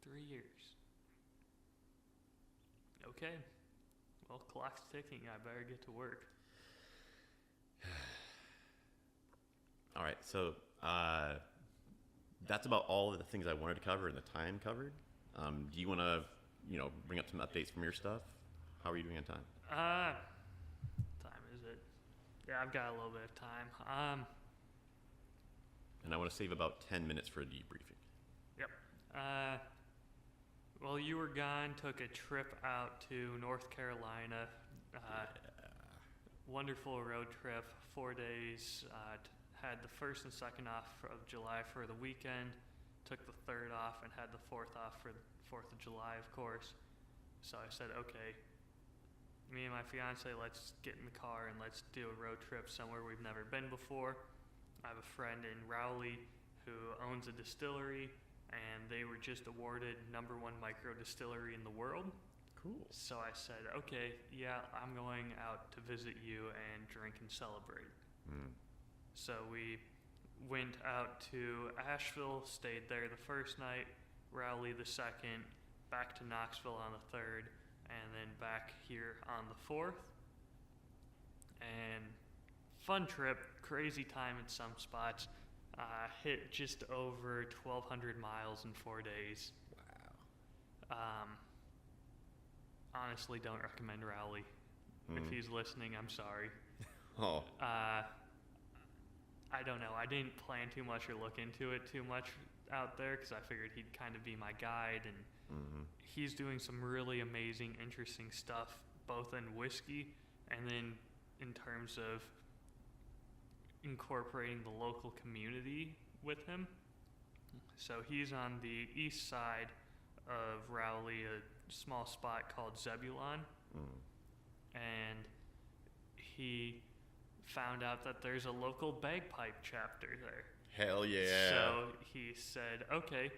3 years. Okay. Well, clock's ticking. I better get to work. All right. So that's about all of the things I wanted to cover and the time covered. Do you want to, bring up some updates from your stuff? How are you doing on time? Time is it? Yeah, I've got a little bit of time. And I want to save about 10 minutes for a debriefing. Yep. Well, you were gone, took a trip out to North Carolina. Wonderful road trip, 4 days. Had the 1st and 2nd off of July for the weekend. Took the 3rd off and had the 4th off for the 4th of July, of course. So I said, okay, me and my fiance, let's get in the car and let's do a road trip somewhere we've never been before. I have a friend in Raleigh who owns a distillery, and they were just awarded #1 micro distillery in the world. Cool. So I said, okay, yeah, I'm going out to visit you and drink and celebrate. So we went out to Asheville, stayed there the 1st night, Raleigh the 2nd, back to Knoxville on the 3rd, and then back here on the 4th. And fun trip, crazy time in some spots. Hit just over 1,200 miles in 4 days. Wow. Honestly, don't recommend Raleigh. If he's listening, I'm sorry. Oh. I don't know. I didn't plan too much or look into it too much out there because I figured he'd kind of be my guide, and he's doing some really amazing, interesting stuff, both in whiskey and then in terms of incorporating the local community with him. So he's on the east side of Raleigh, a small spot called Zebulon, and he found out that there's a local bagpipe chapter there. Hell yeah. So he said, okay,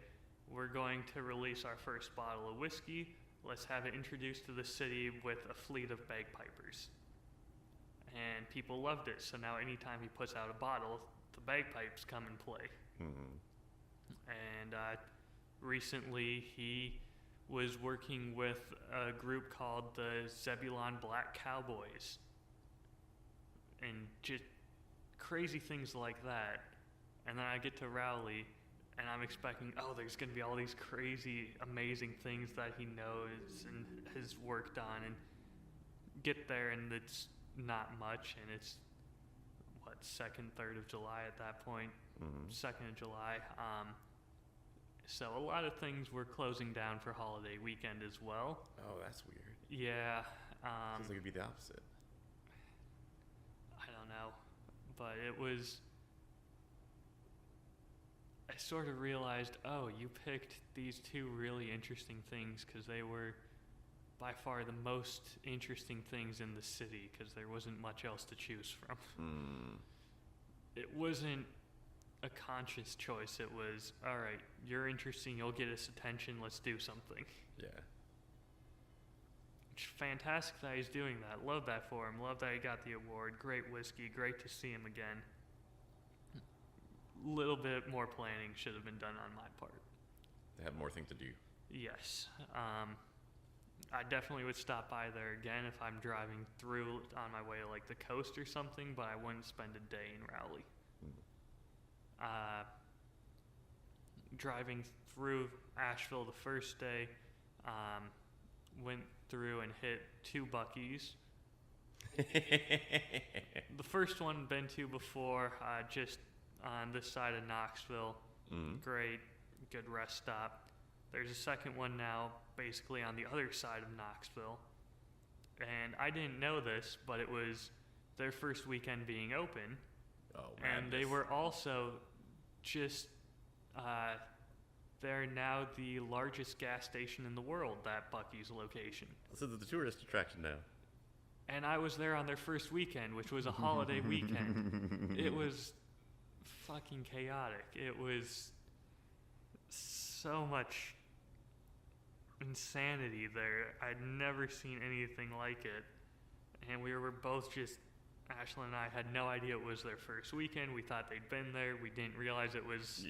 we're going to release our first bottle of whiskey. Let's have it introduced to the city with a fleet of bagpipers. And people loved it. So now anytime he puts out a bottle, the bagpipes come and play. And recently he was working with a group called the Zebulon Black Cowboys. And just crazy things like that. And then I get to Raleigh, and I'm expecting, there's going to be all these crazy, amazing things that he knows and has worked on. And get there, and it's not much, and it's, 2nd, 3rd of July at that point. Mm-hmm. 2nd of July. So a lot of things were closing down for holiday weekend as well. Oh, that's weird. Yeah. Seems like it'd be the opposite. I don't know. But it was... I sort of realized, oh, you picked these two really interesting things because they were by far the most interesting things in the city because there wasn't much else to choose from. It wasn't a conscious choice. It was, all right, you're interesting, you'll get us attention, let's do something. Yeah. It's fantastic that he's doing that. Love that for him. Love that he got the award. Great whiskey. Great to see him again. Little bit more planning should have been done on my part. They have more things to do. Yes. I definitely would stop by there again if I'm driving through on my way to like the coast or something, but I wouldn't spend a day in Raleigh. Driving through Asheville the first day, went through and hit 2 Buc-ee's. The first one been to before, just on this side of Knoxville. Great, good rest stop. There's a second one now, basically on the other side of Knoxville. And I didn't know this, but it was their first weekend being open. Oh, and they were also just, they're now the largest gas station in the world, that Buc-ee's location. So it's a tourist attraction now. And I was there on their first weekend, which was a holiday weekend. It was fucking chaotic. It was so much insanity there. I'd never seen anything like it. And we were both just, Ashlyn and I had no idea it was their first weekend. We thought they'd been there. We didn't realize it was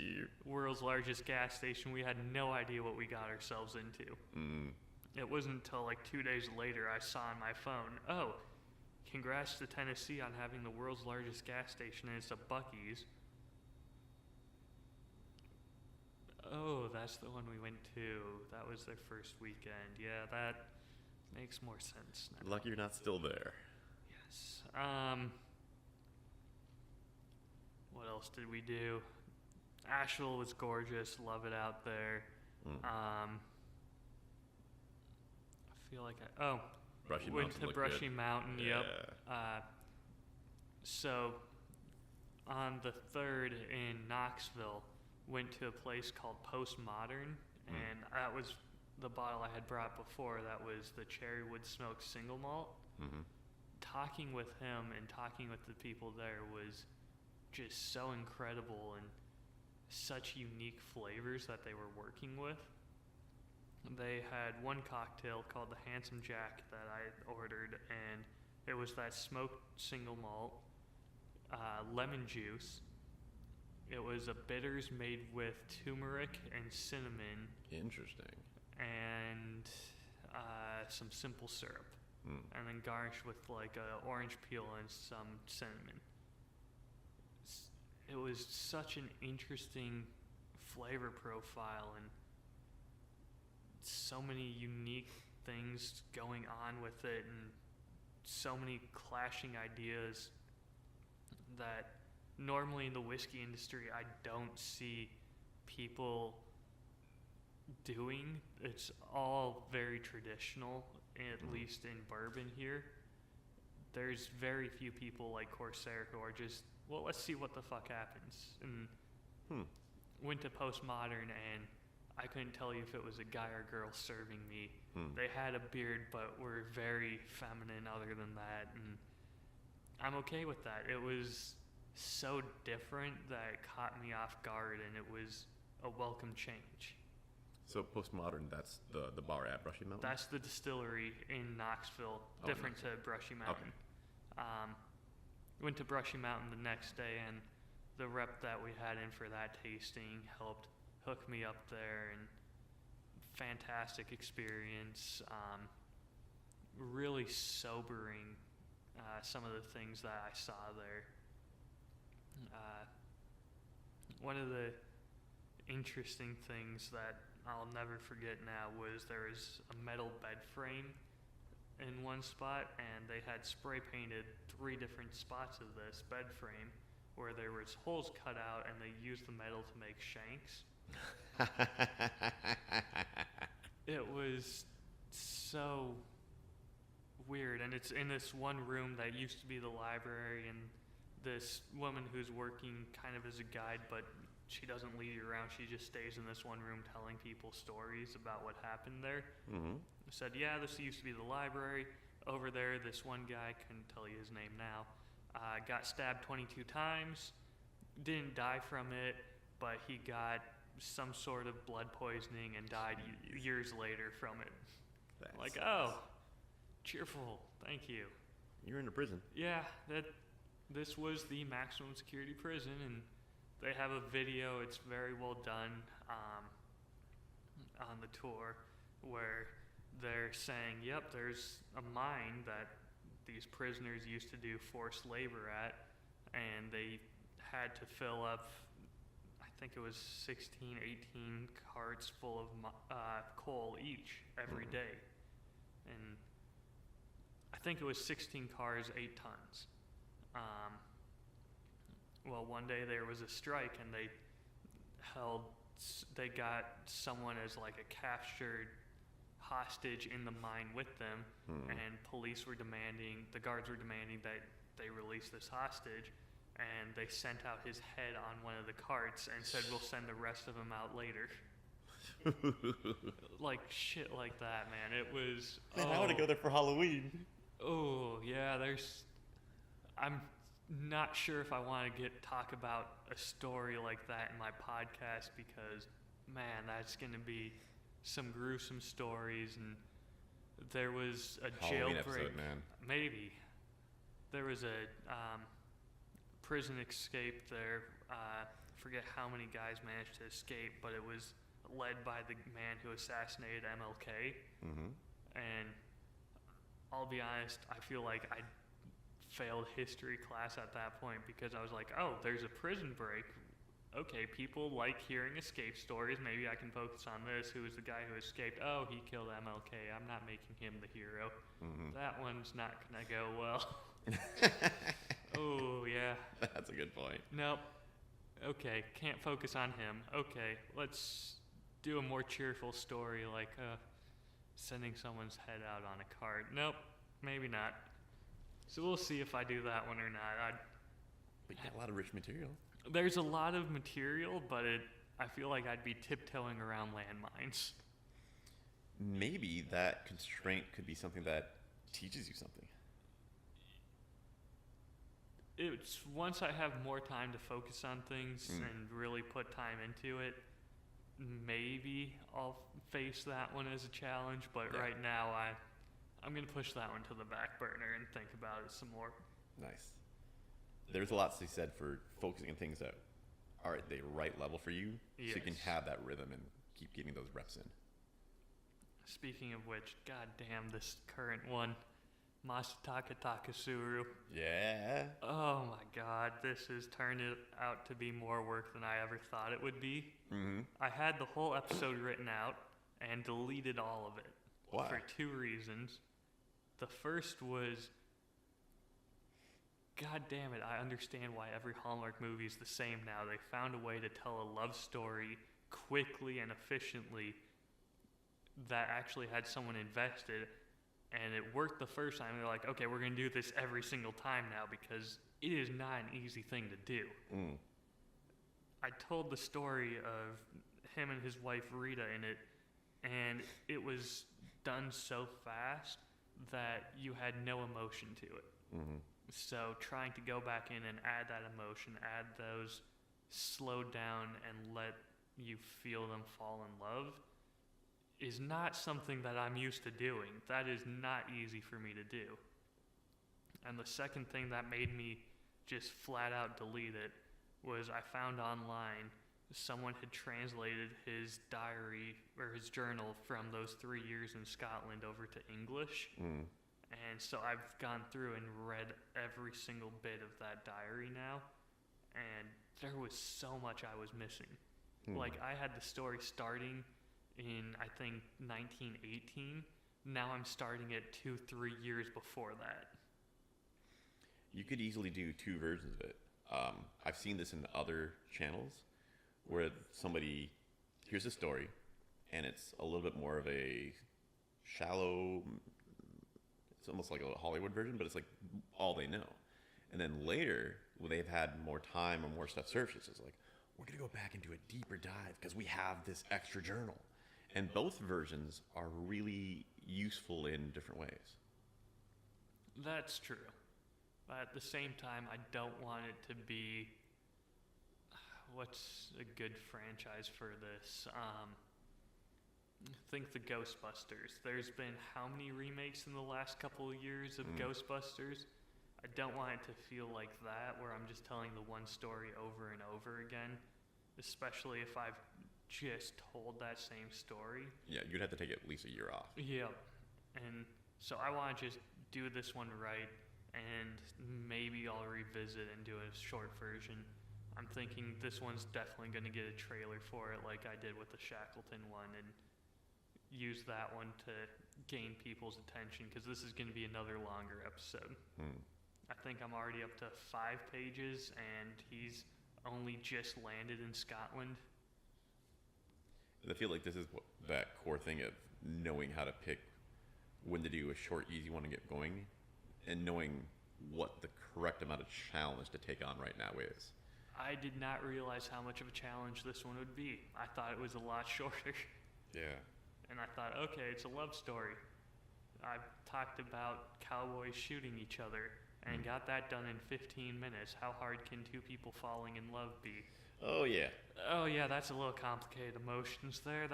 world's largest gas station. We had no idea what we got ourselves into. It wasn't until like 2 days later I saw on my phone, oh, congrats to Tennessee on having the world's largest gas station, and it's a Buc-ee's. Oh, that's the one we went to. That was their first weekend. Yeah, that makes more sense now. Lucky you're not still there. Yes. What else did we do? Asheville was gorgeous. Love it out there. I feel like Brushy went Mountain to looked Brushy good. Mountain. Yeah. Yep. So on the 3rd in Knoxville, went to a place called Postmodern, and that was the bottle I had brought before. That was the Cherry Wood Smoke Single Malt. Talking with him and talking with the people there was just so incredible, and such unique flavors that they were working with. They had one cocktail called the Handsome Jack that I ordered, and it was that smoked single malt, lemon juice. It was a bitters made with turmeric and cinnamon. Interesting. And some simple syrup. And then garnished with like a orange peel and some cinnamon. It was such an interesting flavor profile, and so many unique things going on with it, and so many clashing ideas that normally in the whiskey industry I don't see people doing. It's all very traditional, at least in bourbon here. There's very few people like Corsair who are just, well, let's see what the fuck happens. And went to Postmodern, and I couldn't tell you if it was a guy or girl serving me. They had a beard, but were very feminine other than that, and I'm okay with that. It was so different that it caught me off guard, and it was a welcome change. So Postmodern, that's the bar at Brushy Mountain? That's the distillery in Knoxville, different to Brushy Mountain. Okay. Went to Brushy Mountain the next day, and the rep that we had in for that tasting helped hook me up there, and fantastic experience. Really sobering, some of the things that I saw there. One of the interesting things that I'll never forget now was there was a metal bed frame in one spot, and they had spray painted 3 different spots of this bed frame where there was holes cut out, and they used the metal to make shanks. It was so weird, and it's in this one room that used to be the library, and this woman who's working kind of as a guide, but she doesn't lead you around. She just stays in this one room telling people stories about what happened there. Said, yeah, this used to be the library. Over there, this one guy, couldn't tell you his name now, got stabbed 22 times, didn't die from it, but he got some sort of blood poisoning and died years later from it. That Like, sucks. oh, cheerful, thank you. You're in a prison. Yeah, this was the maximum security prison, and they have a video. It's very well done on the tour, where they're saying, yep, there's a mine that these prisoners used to do forced labor at, and they had to fill up, I think it was 16, 18 carts full of coal each every day. And I think it was 16 cars, 8 tons. Well, one day there was a strike, and they got someone as like a captured hostage in the mine with them, and the guards were demanding that they release this hostage, and they sent out his head on one of the carts and said, we'll send the rest of them out later. Like shit like that, man. It was, Man, I want to go there for Halloween. oh yeah, I'm not sure if I want to talk about a story like that in my podcast, because man, that's going to be some gruesome stories. And there was a Halloween jailbreak. episode, man. Maybe there was a prison escape there. Forget how many guys managed to escape, but it was led by the man who assassinated MLK. And I'll be honest, I feel like I failed history class at that point, because I was like, oh, there's a prison break. Okay, people like hearing escape stories. Maybe I can focus on this. Who was the guy who escaped? Oh, he killed MLK. I'm not making him the hero. That one's not going to go well. Oh, yeah. That's a good point. Nope. Okay, can't focus on him. Okay, let's do a more cheerful story, like sending someone's head out on a cart. Nope, maybe not. So we'll see if I do that one or not. But you got a lot of rich material. There's a lot of material, but I feel like I'd be tiptoeing around landmines. Maybe that constraint could be something that teaches you something. It's once I have more time to focus on things and really put time into it, maybe I'll face that one as a challenge. But right now, I'm going to push that one to the back burner and think about it some more. Nice. There's a lot to be said for focusing on things that are at the right level for you, so you can have that rhythm and keep getting those reps in. Speaking of which, goddamn, this current one, Masataka Takasuru. Yeah. Oh my god, this has turned out to be more work than I ever thought it would be. I had the whole episode written out and deleted all of it. Why? For 2 reasons. The first was, god damn it, I understand why every Hallmark movie is the same now. They found a way to tell a love story quickly and efficiently that actually had someone invested, and it worked the first time. They're like, okay, we're going to do this every single time now, because it is not an easy thing to do. I told the story of him and his wife Rita in it, and it was done so fast that you had no emotion to it. So trying to go back in and add that emotion, add those slowed down and let you feel them fall in love, is not something that I'm used to doing. That is not easy for me to do. And the second thing that made me just flat out delete it was I found online someone had translated his diary or his journal from those 3 years in Scotland over to English. And so I've gone through and read every single bit of that diary now, and there was so much I was missing. Like, I had the story starting in, I think, 1918, now I'm starting it 2-3 years before that. You could easily do two versions of it. I've seen this in other channels where somebody here's a story, and it's a little bit more of a shallow. It's almost like a Hollywood version, but it's like all they know. And then later, when they've had more time or more stuff surfaces, it's like, we're going to go back and do a deeper dive because we have this extra journal. And both versions are really useful in different ways. That's true. But at the same time, I don't want it to be... What's a good franchise for this? Think the Ghostbusters. There's been how many remakes in the last couple of years of Ghostbusters? I don't want it to feel like that, where I'm just telling the one story over and over again, especially if I've just told that same story. Yeah, you'd have to take at least a year off. Yeah, and so I want to just do this one right, and maybe I'll revisit and do a short version. I'm thinking this one's definitely going to get a trailer for it like I did with the Shackleton one, and use that one to gain people's attention, because this is going to be another longer episode. I think I'm already up to 5 pages, and he's only just landed in Scotland. I feel like this is that core thing of knowing how to pick when to do a short, easy one to get going, and knowing what the correct amount of challenge to take on right now is. I did not realize how much of a challenge this one would be. I thought it was a lot shorter. Yeah. And I thought, okay, it's a love story. I've talked about cowboys shooting each other and got that done in 15 minutes. How hard can two people falling in love be? Oh, yeah. Oh, yeah, that's a little complicated emotions there.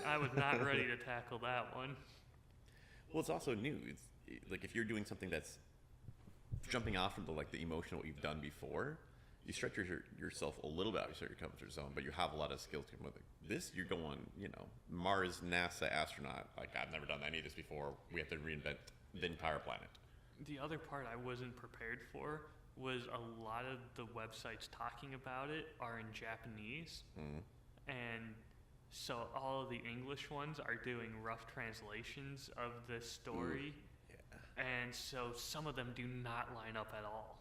I was not ready to tackle that one. Well, it's also new. It's, like, if you're doing something that's jumping off from the emotional what you've done before, you stretch yourself a little bit out of your comfort zone, but you have a lot of skills to come with it. This, you're going, Mars, NASA astronaut. Like, I've never done any of this before. We have to reinvent the entire planet. The other part I wasn't prepared for was a lot of the websites talking about it are in Japanese. And so all of the English ones are doing rough translations of this story. Yeah. And so some of them do not line up at all.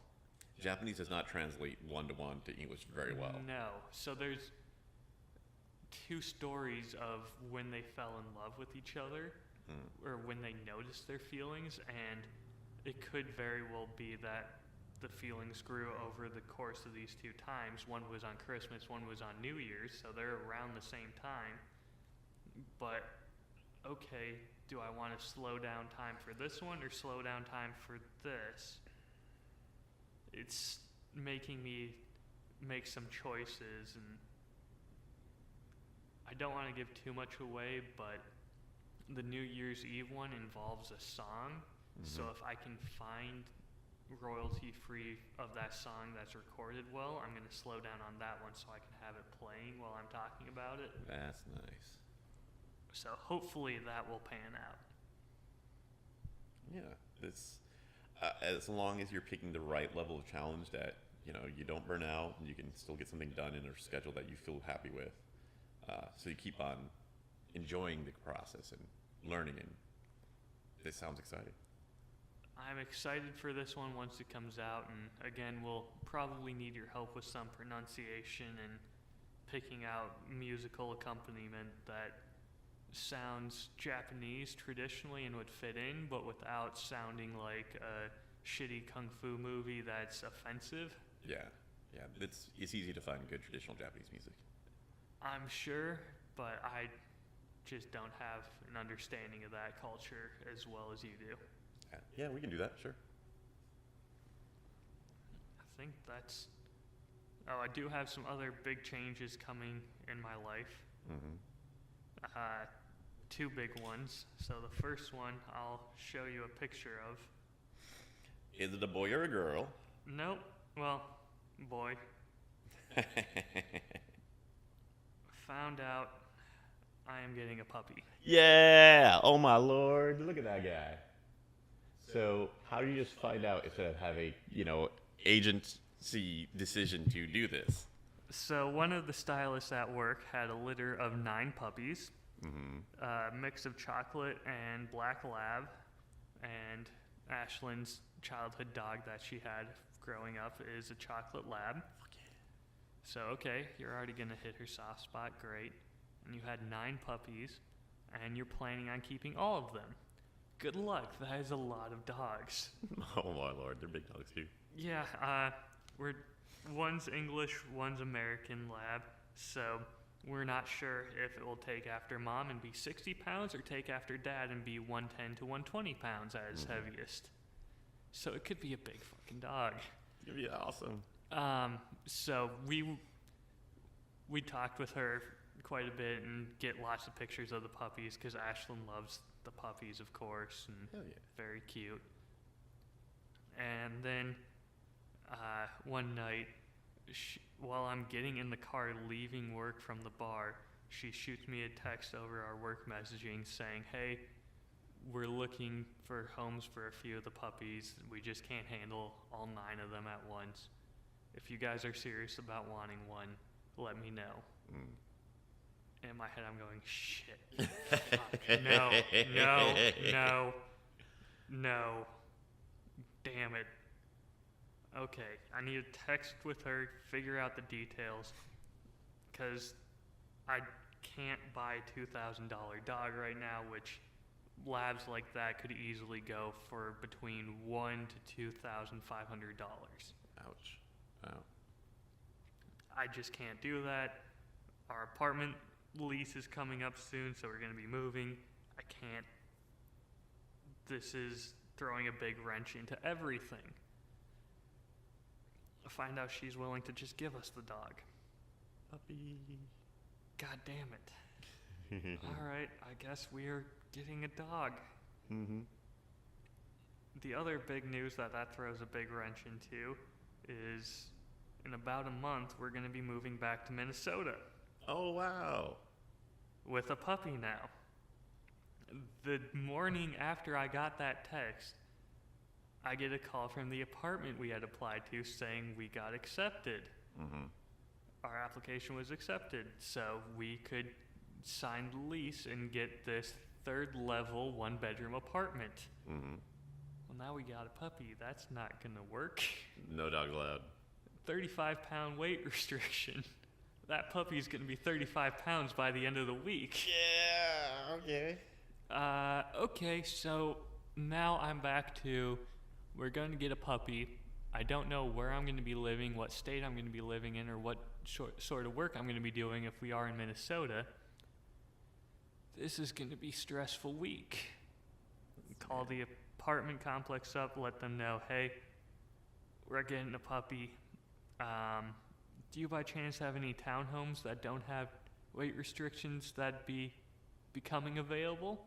Japanese does not translate one-to-one to English very well. No. So there's 2 stories of when they fell in love with each other, or when they noticed their feelings, and it could very well be that the feelings grew over the course of these 2 times. One was on Christmas, one was on New Year's, so they're around the same time. But, okay, do I want to slow down time for this one or slow down time for this? It's making me make some choices, and I don't want to give too much away, but the New Year's Eve one involves a song. So if I can find royalty-free of that song that's recorded well, I'm going to slow down on that one so I can have it playing while I'm talking about it. That's nice. So hopefully that will pan out. Yeah, it's as long as you're picking the right level of challenge that you don't burn out and you can still get something done in a schedule that you feel happy with. So you keep on enjoying the process and learning, and this sounds exciting. I'm excited for this one once it comes out, and again, we'll probably need your help with some pronunciation and picking out musical accompaniment that sounds Japanese traditionally and would fit in, but without sounding like a shitty kung fu movie that's offensive. Yeah. It's easy to find good traditional Japanese music. I'm sure, but I just don't have an understanding of that culture as well as you do. Yeah, we can do that, sure. I think that's... Oh, I do have some other big changes coming in my life. 2 big ones. So the first one, I'll show you a picture of. Is it a boy or a girl? Nope. Well, boy. Found out I am getting a puppy. Yeah! Oh my lord, look at that guy. So, how do you just find out instead of having, agency decision to do this? So, one of the stylists at work had a litter of 9 puppies. Mix of chocolate and black lab, and Ashlyn's childhood dog that she had growing up is a chocolate lab. So, okay, you're already going to hit her soft spot, great. And you had 9 puppies, and you're planning on keeping all of them. Good luck, that is a lot of dogs. Oh my lord, they're big dogs too. Yeah, one's English, one's American lab, so we're not sure if it will take after mom and be 60 pounds or take after dad and be 110 to 120 pounds as heaviest. So it could be a big fucking dog. It'd be awesome. So we talked with her quite a bit and get lots of pictures of the puppies because Ashlyn loves the puppies, of course, and Hell yeah. very cute. And then one night, while I'm getting in the car leaving work from the bar, she shoots me a text over our work messaging saying, hey, we're looking for homes for a few of the puppies. We just can't handle all 9 of them at once. If you guys are serious about wanting one, let me know. In my head, I'm going, shit. Fuck, no. Damn it. Okay, I need to text with her, figure out the details, because I can't buy a $2,000 dog right now, which labs like that could easily go for between $1,000 to $2,500. Ouch. Wow. I just can't do that. Our apartment lease is coming up soon, so we're going to be moving. I can't. This is throwing a big wrench into everything. I find out she's willing to just give us the dog. Puppy. God damn it. All right, I guess we are getting a dog. The other big news that throws a big wrench into is in about a month, we're going to be moving back to Minnesota. Oh, wow. With a puppy now. The morning after I got that text, I get a call from the apartment we had applied to saying we got accepted. Our application was accepted, so we could sign the lease and get this 3rd level 1-bedroom apartment. Well, now we got a puppy. That's not going to work. No dog allowed. 35-pound weight restriction. That puppy's going to be 35 pounds by the end of the week. Yeah, okay. Okay, so now I'm back to, we're going to get a puppy. I don't know where I'm going to be living, what state I'm going to be living in, or what sort of work I'm going to be doing if we are in Minnesota. This is going to be a stressful week. Call the apartment complex up, let them know, hey, we're getting a puppy. Do you by chance have any townhomes that don't have weight restrictions that be becoming available?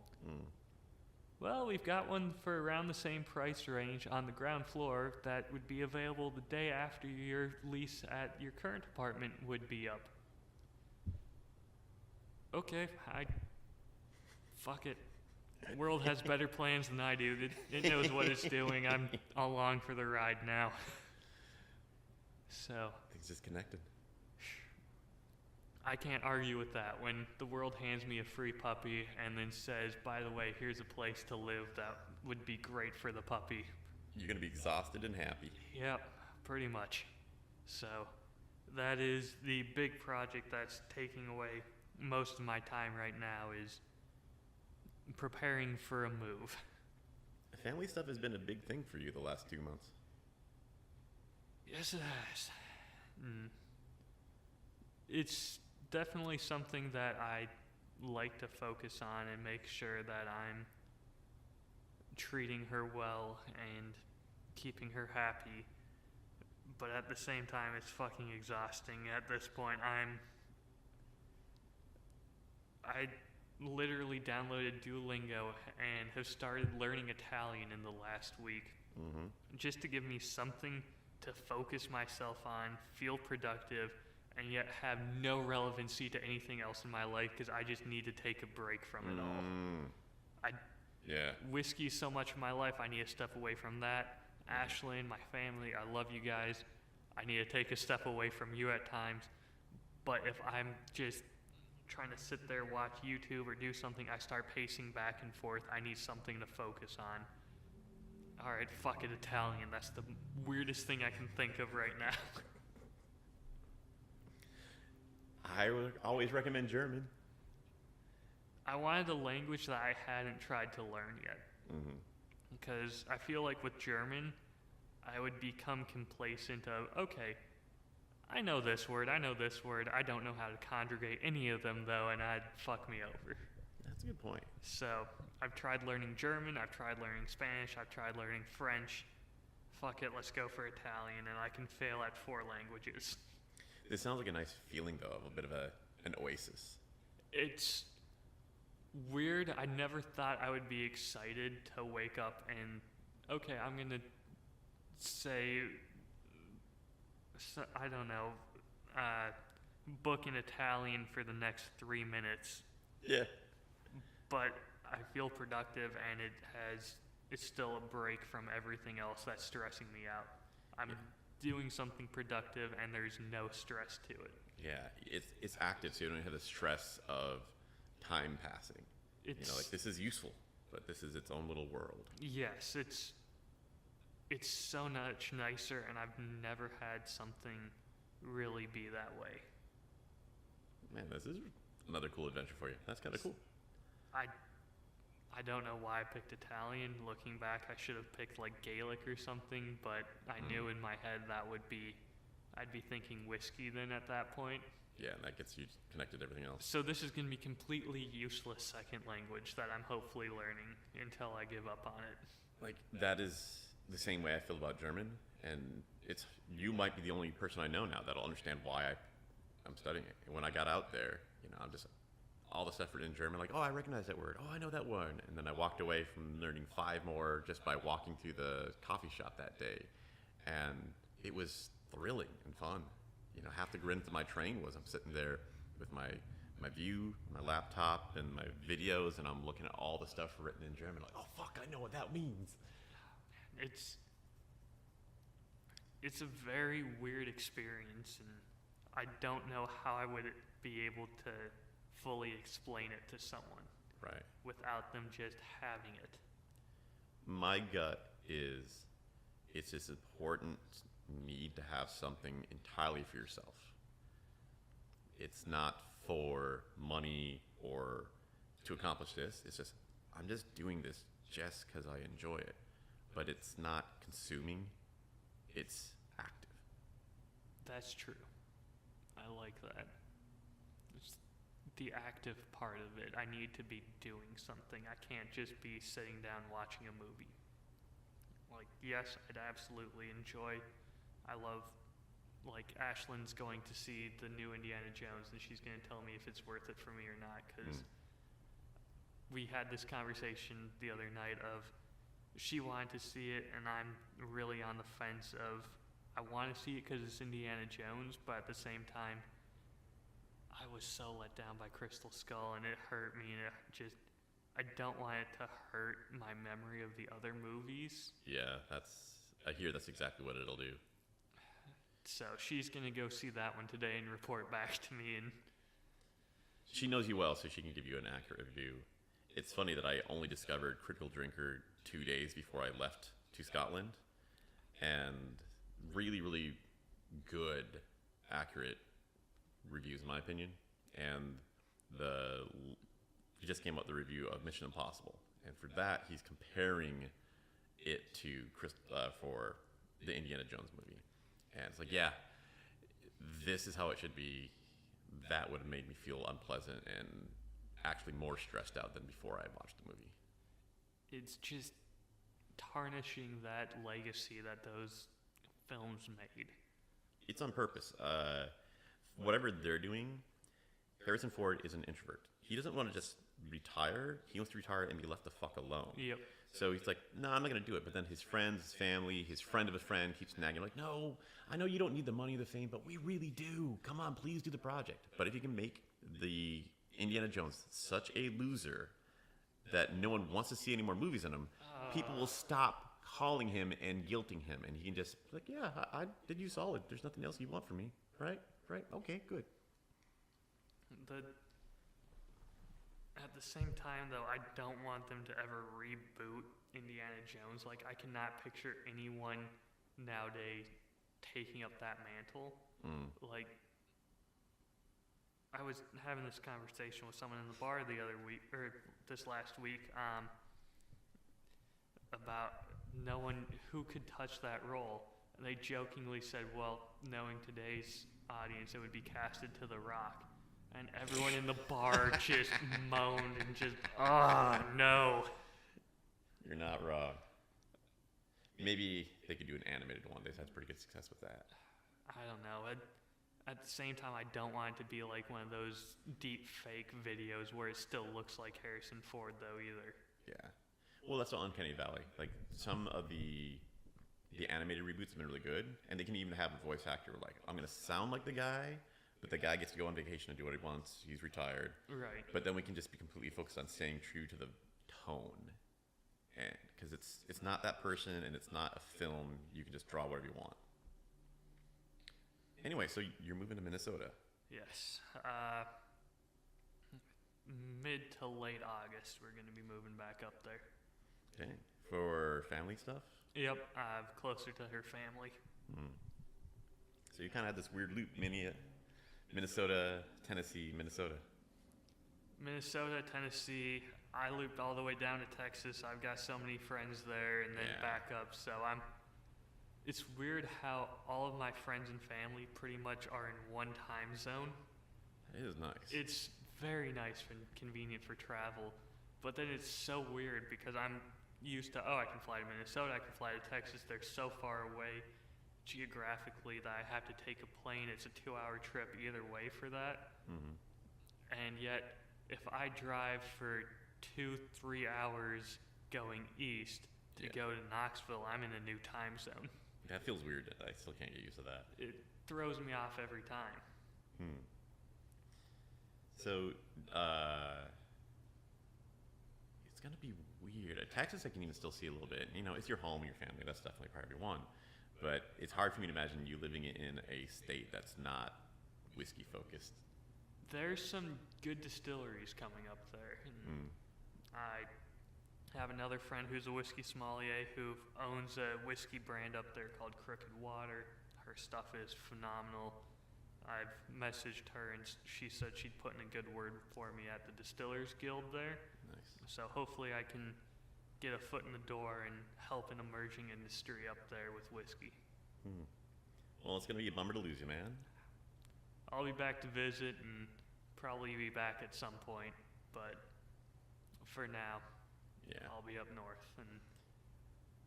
Well, we've got one for around the same price range on the ground floor that would be available the day after your lease at your current apartment would be up. Okay, fuck it. The world has better plans than I do. It knows what it's doing. I'm along for the ride now. So Things disconnected. I can't argue with that when the world hands me a free puppy and then says, by the way, here's a place to live that would be great for the puppy. You're going to be exhausted and happy. Yep, pretty much. So that is the big project that's taking away most of my time right now, is preparing for a move. Family stuff has been a big thing for you the last 2 months. Yes, it has. It's definitely something that I like to focus on and make sure that I'm treating her well and keeping her happy. But at the same time, it's fucking exhausting. At this point, I literally downloaded Duolingo and have started learning Italian in the last week. Just to give me something to focus myself on, feel productive, and yet have no relevancy to anything else in my life because I just need to take a break from it all. Whiskey's so much of my life, I need to step away from that. Ashlyn, my family, I love you guys. I need to take a step away from you at times. But if I'm just trying to sit there, watch YouTube, or do something, I start pacing back and forth. I need something to focus on. Alright, fuck it, Italian. That's the weirdest thing I can think of right now. I would always recommend German. I wanted a language that I hadn't tried to learn yet. Because I feel like with German, I would become complacent of, okay, I know this word, I don't know how to conjugate any of them though, and I'd fuck me over. That's a good point. So, I've tried learning German, I've tried learning Spanish, I've tried learning French. Fuck it, let's go for Italian, and I can fail at 4 languages. This sounds like a nice feeling though, of a bit of an oasis. It's weird. I never thought I would be excited to wake up and, okay, I'm gonna say, I don't know, book in Italian for the next 3 minutes. Yeah. But I feel productive, and it's still a break from everything else that's stressing me out. I'm doing something productive, and there's no stress to it. Yeah, it's active, so you don't have the stress of time passing. Like this is useful, but this is its own little world. Yes, it's so much nicer, and I've never had something really be that way. Man, this is another cool adventure for you. That's kind of cool. I don't know why I picked Italian. Looking back, I should have picked like Gaelic or something, but I knew in my head I'd be thinking whiskey then at that point. Yeah, and that gets you connected to everything else. So this is going to be completely useless second language that I'm hopefully learning until I give up on it. Like, that is the same way I feel about German, and you might be the only person I know now that'll understand why I'm studying it. And when I got out there, I'm just all this effort in German, like, oh, I recognize that word. Oh, I know that one. And then I walked away from learning 5 more just by walking through the coffee shop that day. And it was thrilling and fun. Half the grin to my train was I'm sitting there with my view, my laptop, and my videos, and I'm looking at all the stuff written in German, like, oh, fuck, I know what that means. It's a very weird experience, and I don't know how I would be able to fully explain it to someone. Right. Without them just having it. My gut is it's this important need to have something entirely for yourself. It's not for money or to accomplish this. It's just, I'm just doing this just because I enjoy it. But it's not consuming. It's active. That's true. I like that. It's the active part of it. I need to be doing something. I can't just be sitting down watching a movie. Like, yes, I'd absolutely enjoy. I love, like, Ashlyn's going to see the new Indiana Jones, and she's going to tell me if it's worth it for me or not, because we had this conversation the other night of she wanted to see it, and I'm really on the fence of I want to see it because it's Indiana Jones, but at the same time, I was so let down by Crystal Skull, and it hurt me, and I don't want it to hurt my memory of the other movies. Yeah, I hear that's exactly what it'll do. So she's going to go see that one today and report back to me. And she knows you well, so she can give you an accurate review. It's funny that I only discovered Critical Drinker 2 days before I left to Scotland. And really, really good, accurate reviews, in my opinion. And he just came out with the review of Mission Impossible. And for that, he's comparing it to for the Indiana Jones movie. And it's like, yeah, this is how it should be. That would have made me feel unpleasant and actually more stressed out than before I watched the movie. It's just tarnishing that legacy that those films made. It's on purpose. Whatever they're doing, Harrison Ford is an introvert. He doesn't want to just retire. He wants to retire and be left the fuck alone. Yep. So he's like, no, I'm not going to do it. But then his friends, his family, his friend of a friend keeps nagging, like, no, I know you don't need the money or the fame, but we really do. Come on, please do the project. But if you can make the Indiana Jones such a loser that no one wants to see any more movies in him, people will stop calling him and guilting him. And he can just be like, yeah, I did you solid. There's nothing else you want from me. Right? Okay, good. At the same time, though, I don't want them to ever reboot Indiana Jones. Like, I cannot picture anyone nowadays taking up that mantle. Like, I was having this conversation with someone in the bar the other week, or this last week, about no one who could touch that role. And they jokingly said, well, knowing today's audience, it would be casted to The Rock. And everyone in the bar just moaned and just, no. You're not wrong. Maybe they could do an animated one. They've had pretty good success with that. I don't know. At the same time, I don't want it to be like one of those deep fake videos where it still looks like Harrison Ford, though, either. Yeah. Well, that's what Uncanny Valley. Like, some of the animated reboots have been really good, and they can even have a voice actor like, I'm going to sound like the guy, but the guy gets to go on vacation and do what he wants. He's retired. Right. But then we can just be completely focused on staying true to the tone. And because it's not that person, and it's not a film. You can just draw whatever you want. Anyway, so you're moving to Minnesota. Yes. Mid to late August, we're going to be moving back up there. Okay. For family stuff? Yep, closer to her family. So you kind of had this weird loop, Minnesota, Tennessee, Minnesota. Minnesota, Tennessee. I looped all the way down to Texas. I've got so many friends there, and then back up. So it's weird how all of my friends and family pretty much are in one time zone. It is nice. It's very nice and convenient for travel, but then it's so weird because I'm used to, I can fly to Minnesota, I can fly to Texas. They're so far away geographically that I have to take a plane. It's a 2-hour trip either way for that. And yet, if I drive for 2-3 hours going east to go to Knoxville, I'm in a new time zone. That feels weird. I still can't get used to that. It throws me off every time. So, it's going to be weird. At Texas, I can even still see a little bit. You know, it's your home, your family. That's definitely priority one. But it's hard for me to imagine you living in a state that's not whiskey focused. There's some good distilleries coming up there. I have another friend who's a whiskey sommelier who owns a whiskey brand up there called Crooked Water. Her stuff is phenomenal. I've messaged her and she said she'd put in a good word for me at the Distillers Guild there. Nice. So hopefully I can get a foot in the door and help an emerging industry up there with whiskey. Well, it's going to be a bummer to lose you, man. I'll be back to visit and probably be back at some point, but for now, I'll be up north, and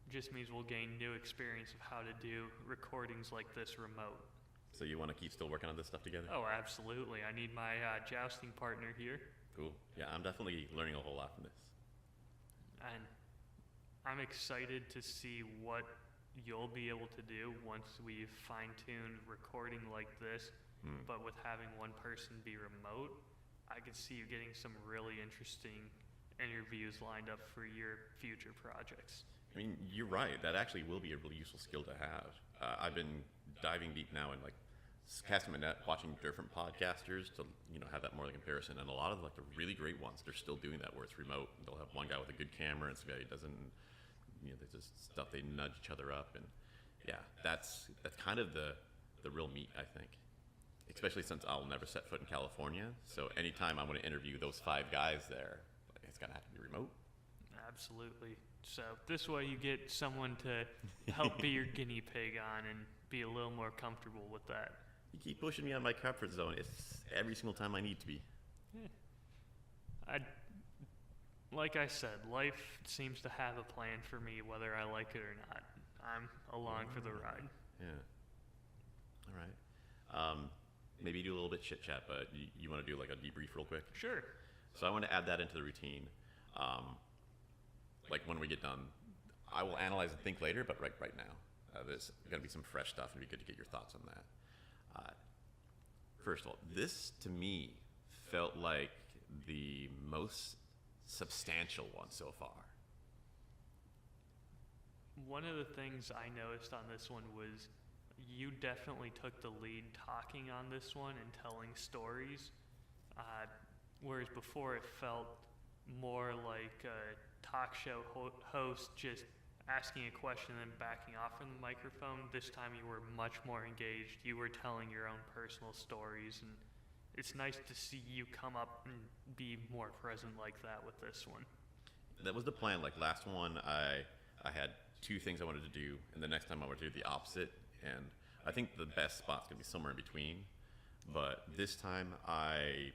just means we'll gain new experience of how to do recordings like this remote. So you want to keep still working on this stuff together? Oh, absolutely. I need my jousting partner here. Cool. Yeah, I'm definitely learning a whole lot from this. And I'm excited to see what you'll be able to do once we've fine-tuned recording like this. But with having one person be remote, I could see you getting some really interesting interviews lined up for your future projects. I mean, you're right. That actually will be a really useful skill to have. I've been diving deep now and like casting my net, watching different podcasters to have that more like comparison. And a lot of like the really great ones, they're still doing that where it's remote. They'll have one guy with a good camera and some guy who doesn't. There's just stuff they nudge each other up, and that's kind of the real meat, I think. Especially since I'll never set foot in California, so anytime I want to interview those 5 guys there, it's gonna have to be remote. Absolutely. So this way you get someone to help be your guinea pig on and be a little more comfortable with that. You keep pushing me out of my comfort zone. It's every single time I need to be. Like I said, life seems to have a plan for me, whether I like it or not. I'm along for the ride. Yeah. All right. Maybe do a little bit chit chat, but you want to do like a debrief real quick? Sure. So I want to add that into the routine. Like when we get done, I will analyze and think later, but right now, there's going to be some fresh stuff, and it'd be good to get your thoughts on that. First of all, this to me felt like the most substantial one so far. One of the things I noticed on this one was you definitely took the lead talking on this one and telling stories. whereas before it felt more like a talk show host just asking a question and then backing off from the microphone. This time you were much more engaged. You were telling your own personal stories, and it's nice to see you come up and be more present like that with this one. That was the plan. Like last one, I had two things I wanted to do, and the next time I would do the opposite. And I think the best spot's gonna be somewhere in between. But this time I,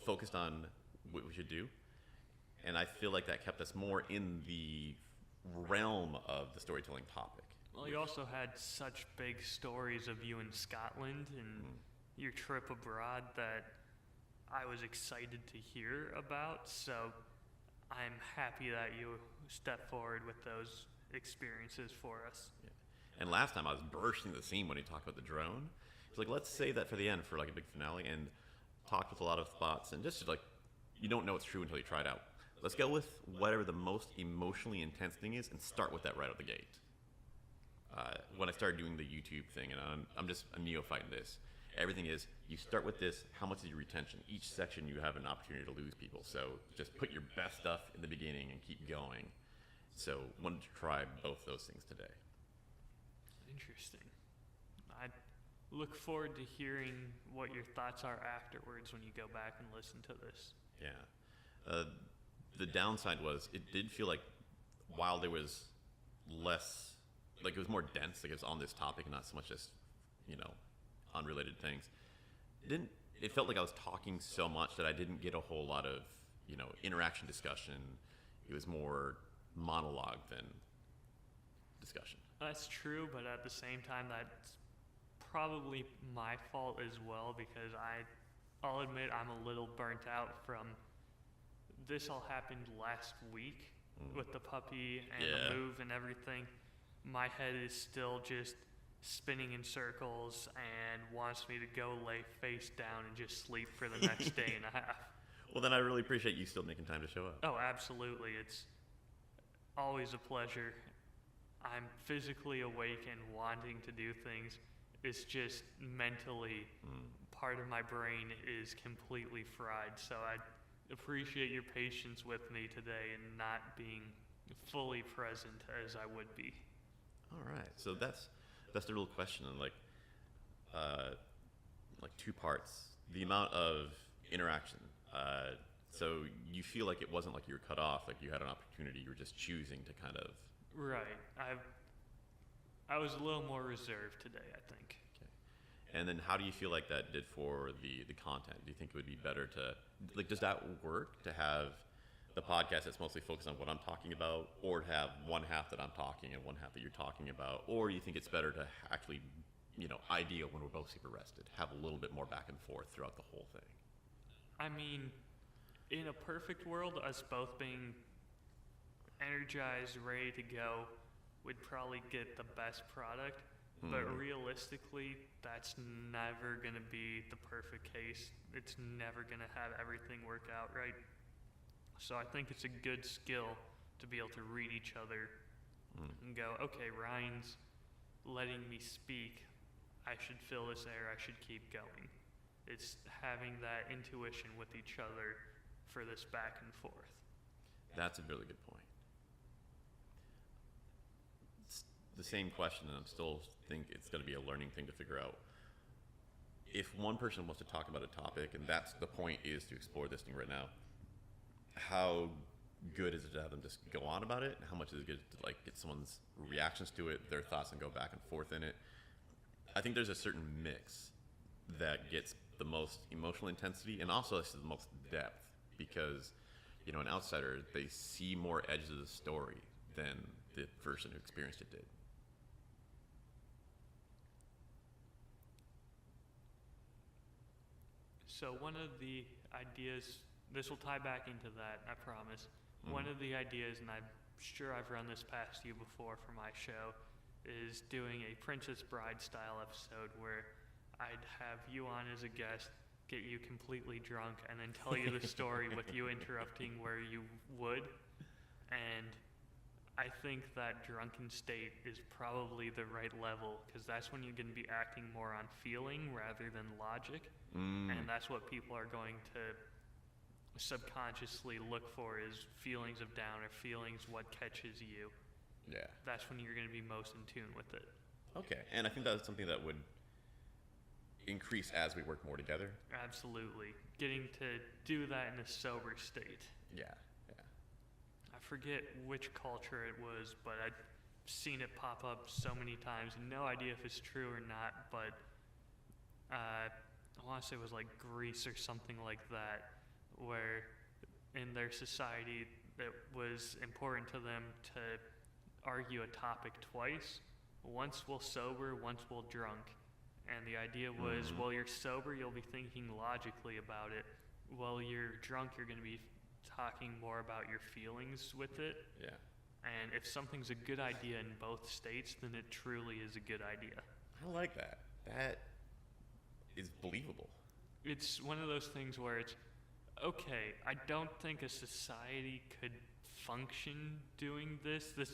focused on what we should do, and I feel like that kept us more in the realm of the storytelling topic. Well, you also had such big stories of you in Scotland and your trip abroad that I was excited to hear about. So I'm happy that you stepped forward with those experiences for us. Yeah. And last time I was bursting the seam when he talked about the drone. It's like, let's save that for the end for like a big finale, and talked with a lot of thoughts, and just like, you don't know it's true until you try it out. Let's go with whatever the most emotionally intense thing is and start with that right out the gate. When I started doing the YouTube thing, and I'm just a neophyte in this, everything is, you start with this, how much is your retention? Each section you have an opportunity to lose people, so just put your best stuff in the beginning and keep going. So wanted to try both those things today. Interesting. I look forward to hearing what your thoughts are afterwards when you go back and listen to this. Yeah. The downside was it did feel like while there was less, like it was more dense, like it was on this topic and not so much just, unrelated things. It felt like I was talking so much that I didn't get a whole lot of, interaction discussion. It was more monologue than discussion. That's true, but at the same time, that's probably my fault as well, because I'll admit I'm a little burnt out from this. All happened last week with the puppy and the move and everything. My head is still just spinning in circles and wants me to go lay face down and just sleep for the next day and a half. Well, then I really appreciate you still making time to show up. Oh, absolutely. It's always a pleasure. I'm physically awake and wanting to do things. It's just mentally, part of my brain is completely fried. So I appreciate your patience with me today and not being fully present as I would be. All right. So that's the real question, and like two parts. The amount of interaction. So you feel like it wasn't like you were cut off, like you had an opportunity, you were just choosing to kind of... Right. I was a little more reserved today, I think. Okay. And then how do you feel like that did for the content? Do you think it would be better to, like, does that work to have the podcast that's mostly focused on what I'm talking about, or to have one half that I'm talking and one half that you're talking about? Or do you think it's better to actually, ideal when we're both super rested, have a little bit more back and forth throughout the whole thing? I mean, in a perfect world, us both being energized, ready to go, would probably get the best product. But realistically, that's never going to be the perfect case. It's never going to have everything work out right. So I think it's a good skill to be able to read each other and go, okay, Ryan's letting me speak. I should fill this air. I should keep going. It's having that intuition with each other for this back and forth. That's a really good point. It's the same question, and I still think it's going to be a learning thing to figure out. If one person wants to talk about a topic, and that's the point, is to explore this thing right now, how good is it to have them just go on about it? How much is it good to get someone's reactions to it, their thoughts, and go back and forth in it? I think there's a certain mix that gets the most emotional intensity and also the most depth, because an outsider, they see more edges of the story than the person who experienced it did. So one of the ideas, this will tie back into that, I promise. One of the ideas, and I'm sure I've run this past you before for my show, is doing a Princess Bride style episode where I'd have you on as a guest, get you completely drunk, and then tell you the story with you interrupting where you would. And I think that drunken state is probably the right level because that's when you're going to be acting more on feeling rather than logic. And that's what people are going to subconsciously look for is feelings of down or feelings what catches you. Yeah. That's when you're going to be most in tune with it. Okay, and I think that's something that would increase as we work more together. Absolutely. Getting to do that in a sober state. Yeah. I forget which culture it was, but I've seen it pop up so many times. No idea if it's true or not, but I want to say it was like Greece or something like that, where in their society it was important to them to argue a topic twice. Once while sober, once while drunk. And the idea was, while you're sober, you'll be thinking logically about it. While you're drunk, you're going to be talking more about your feelings with it. Yeah. And if something's a good idea in both states, then it truly is a good idea. I like that. That is believable. It's one of those things where it's, okay, I don't think a society could function doing this. This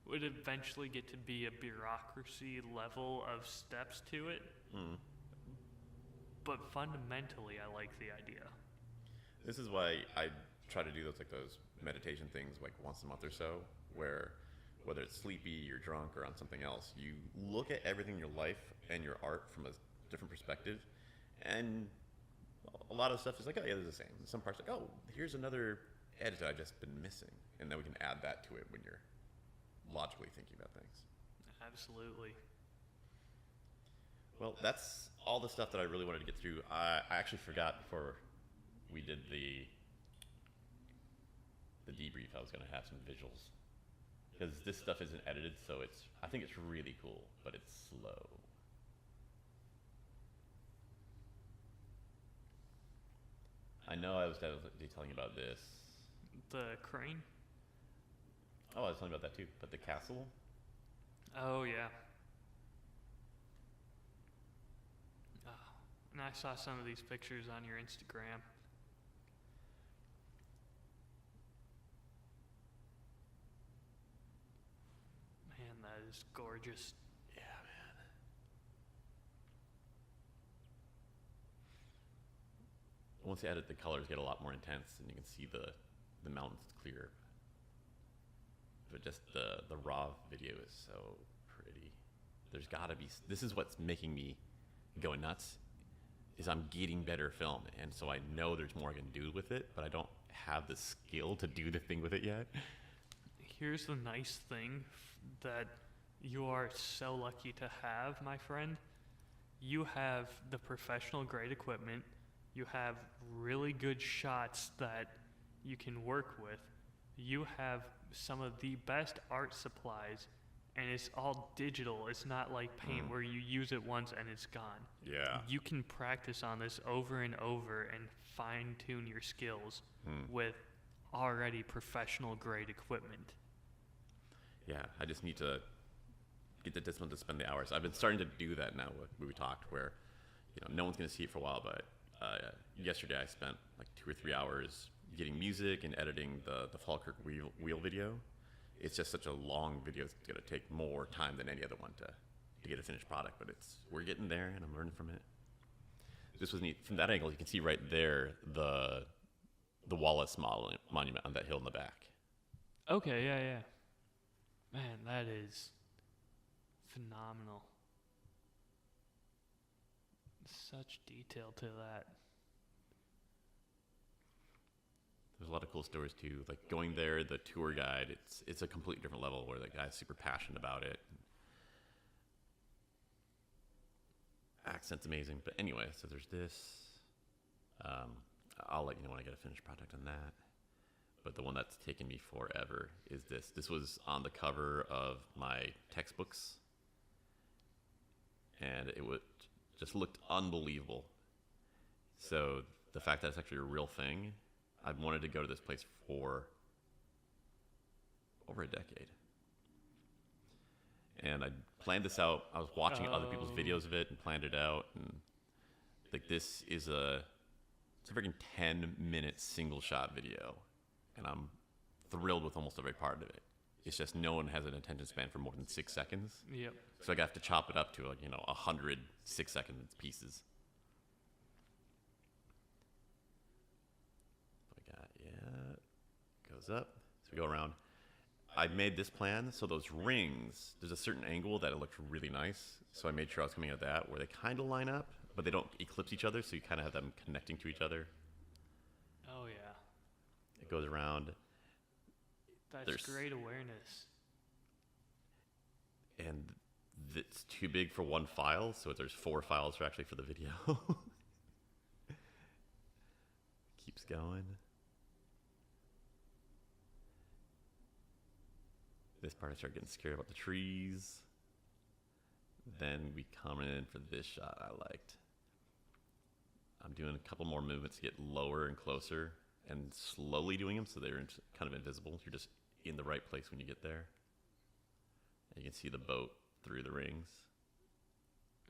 would eventually get to be a bureaucracy level of steps to it. But fundamentally, I like the idea. This is why I try to do those meditation things like once a month or so, where whether it's sleepy, you're drunk, or on something else, you look at everything in your life and your art from a different perspective, and a lot of stuff is like, oh yeah, they're the same. Some parts like, oh, here's another edge that I've just been missing, and then we can add that to it when you're logically thinking about things. Absolutely. Well, that's all the stuff that I really wanted to get through. I actually forgot before we did the debrief, I was going to have some visuals. Because this stuff isn't edited, so I think it's really cool, but it's slow. I know I was definitely telling you about this. The crane? Oh, I was telling you about that too, but the castle? Oh, yeah. And I saw some of these pictures on your Instagram. Man, that is gorgeous. Yeah, man. Once you edit, the colors get a lot more intense, and you can see the mountains clear. But just the raw video is so pretty. There's gotta be, this is what's making me go nuts, is I'm getting better film, and so I know there's more I can do with it, but I don't have the skill to do the thing with it yet. Here's the nice thing that you are so lucky to have, my friend. You have the professional grade equipment. You have really good shots that you can work with. You have some of the best art supplies, and it's all digital. It's not like paint where you use it once and it's gone. Yeah. You can practice on this over and over and fine-tune your skills with already professional grade equipment. Yeah, I just need to get the discipline to spend the hours. I've been starting to do that now. We talked where, no one's going to see it for a while, but yesterday I spent like 2 or 3 hours getting music and editing the Falkirk wheel video. It's just such a long video. It's going to take more time than any other one to get a finished product, but we're getting there, and I'm learning from it. This was neat. From that angle, you can see right there the Wallace monument on that hill in the back. Okay, yeah. Man, that is phenomenal. Such detail to that. There's a lot of cool stories too. Like going there, the tour guide, it's a completely different level where the guy's super passionate about it. Accent's amazing. But anyway, so there's this. I'll let you know when I get a finished product on that. But the one that's taken me forever is this. This was on the cover of my textbooks, and it just looked unbelievable. So the fact that it's actually a real thing, I've wanted to go to this place for over a decade. And I planned this out. I was watching other people's videos of it and planned it out. And like this is it's a freaking 10-minute single shot video. And I'm thrilled with almost every part of it. It's just no one has an attention span for more than 6 seconds. Yep. So I have to chop it up to 100 6-second pieces. Goes up. So we go around. I made this plan so those rings, there's a certain angle that it looks really nice. So I made sure I was coming at that where they kind of line up, but they don't eclipse each other. So you kind of have them connecting to each other. Oh yeah. It goes around. That's great awareness. And it's too big for one file, so there's 4 files actually for the video. Keeps going. This part I start getting scared about the trees. Then we come in for this shot I liked. I'm doing a couple more movements to get lower and closer and slowly doing them so they're kind of invisible. You're just in the right place when you get there. And you can see the boat through the rings.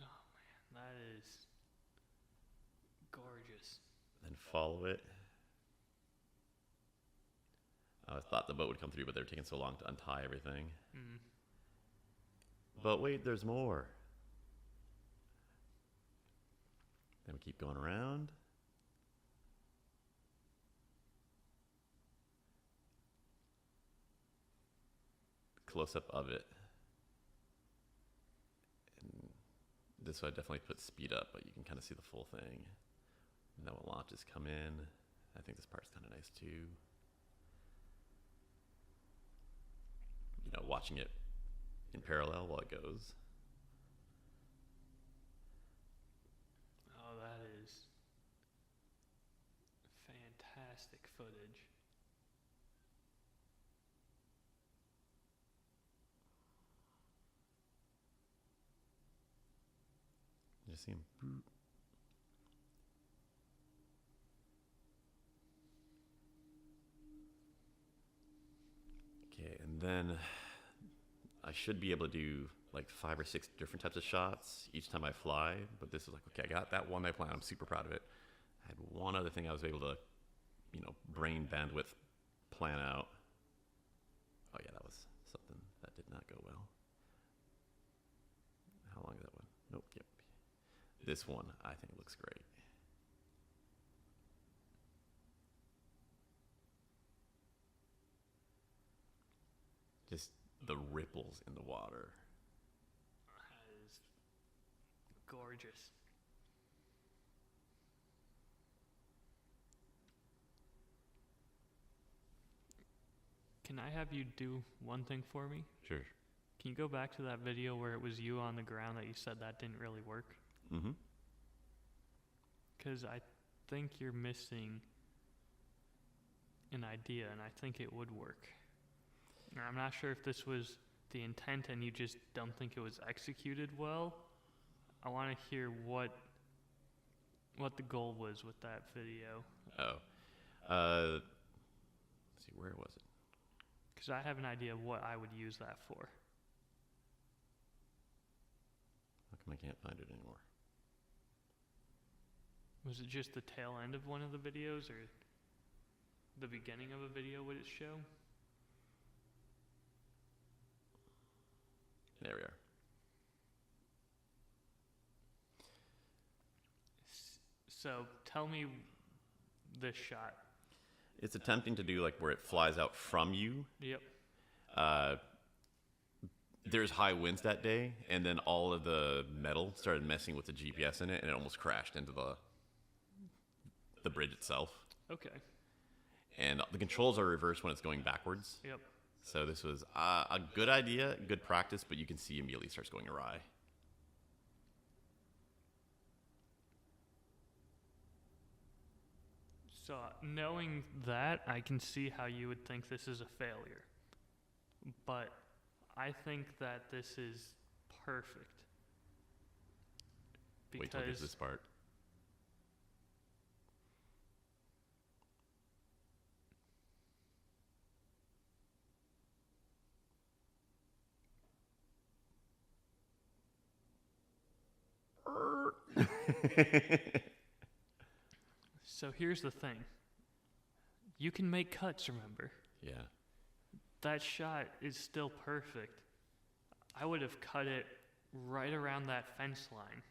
Oh man, that is gorgeous. Then follow it. I thought the boat would come through, but they were taking so long to untie everything. Mm. But wait, there's more. Then we keep going around. Close-up of it. And this one I definitely put speed up, but you can kind of see the full thing. And then when launches come in, I think this part's kind of nice too. Watching it in parallel while it goes. Oh, that is fantastic footage. You just see him. Boop. Okay, and then I should be able to do like 5 or 6 different types of shots each time I fly, but this is like, okay, I got that one I planned. I'm super proud of it. I had one other thing I was able to, brain bandwidth plan out. Oh yeah, that was something that did not go well. How long is that one? Nope, yep. This one, I think looks great. Just the ripples in the water. That is gorgeous. Can I have you do one thing for me? Sure. Can you go back to that video where it was you on the ground that you said that didn't really work? Mm-hmm. Because I think you're missing an idea, and I think it would work. I'm not sure if this was the intent and you just don't think it was executed well. I want to hear what the goal was with that video. Let's see, where was it? Because I have an idea of what I would use that for. How come I can't find it anymore? Was it just the tail end of one of the videos, or the beginning of a video would it show? There we are. So tell me this shot. It's attempting to do like where it flies out from you. Yep. There's high winds that day, and then all of the metal started messing with the GPS in it, and it almost crashed into the bridge itself. Okay. And the controls are reversed when it's going backwards. Yep. So this was a good idea, good practice, but you can see immediately it starts going awry. So knowing that, I can see how you would think this is a failure. But I think that this is perfect. Wait till I get to this part. So here's the thing. You can make cuts, remember? Yeah. that shot is still perfect. I would have cut it right around that fence line.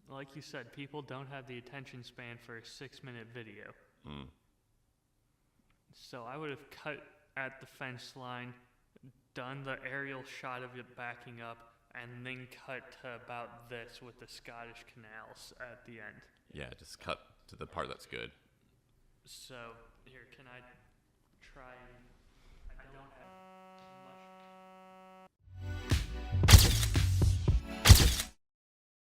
Like you said, people don't have the attention span for a 6-minute video. So I would have cut at the fence line, done the aerial shot of it backing up, and then cut to about this with the Scottish canals at the end. Yeah, just cut to the part that's good. So, here, can I try and... I don't have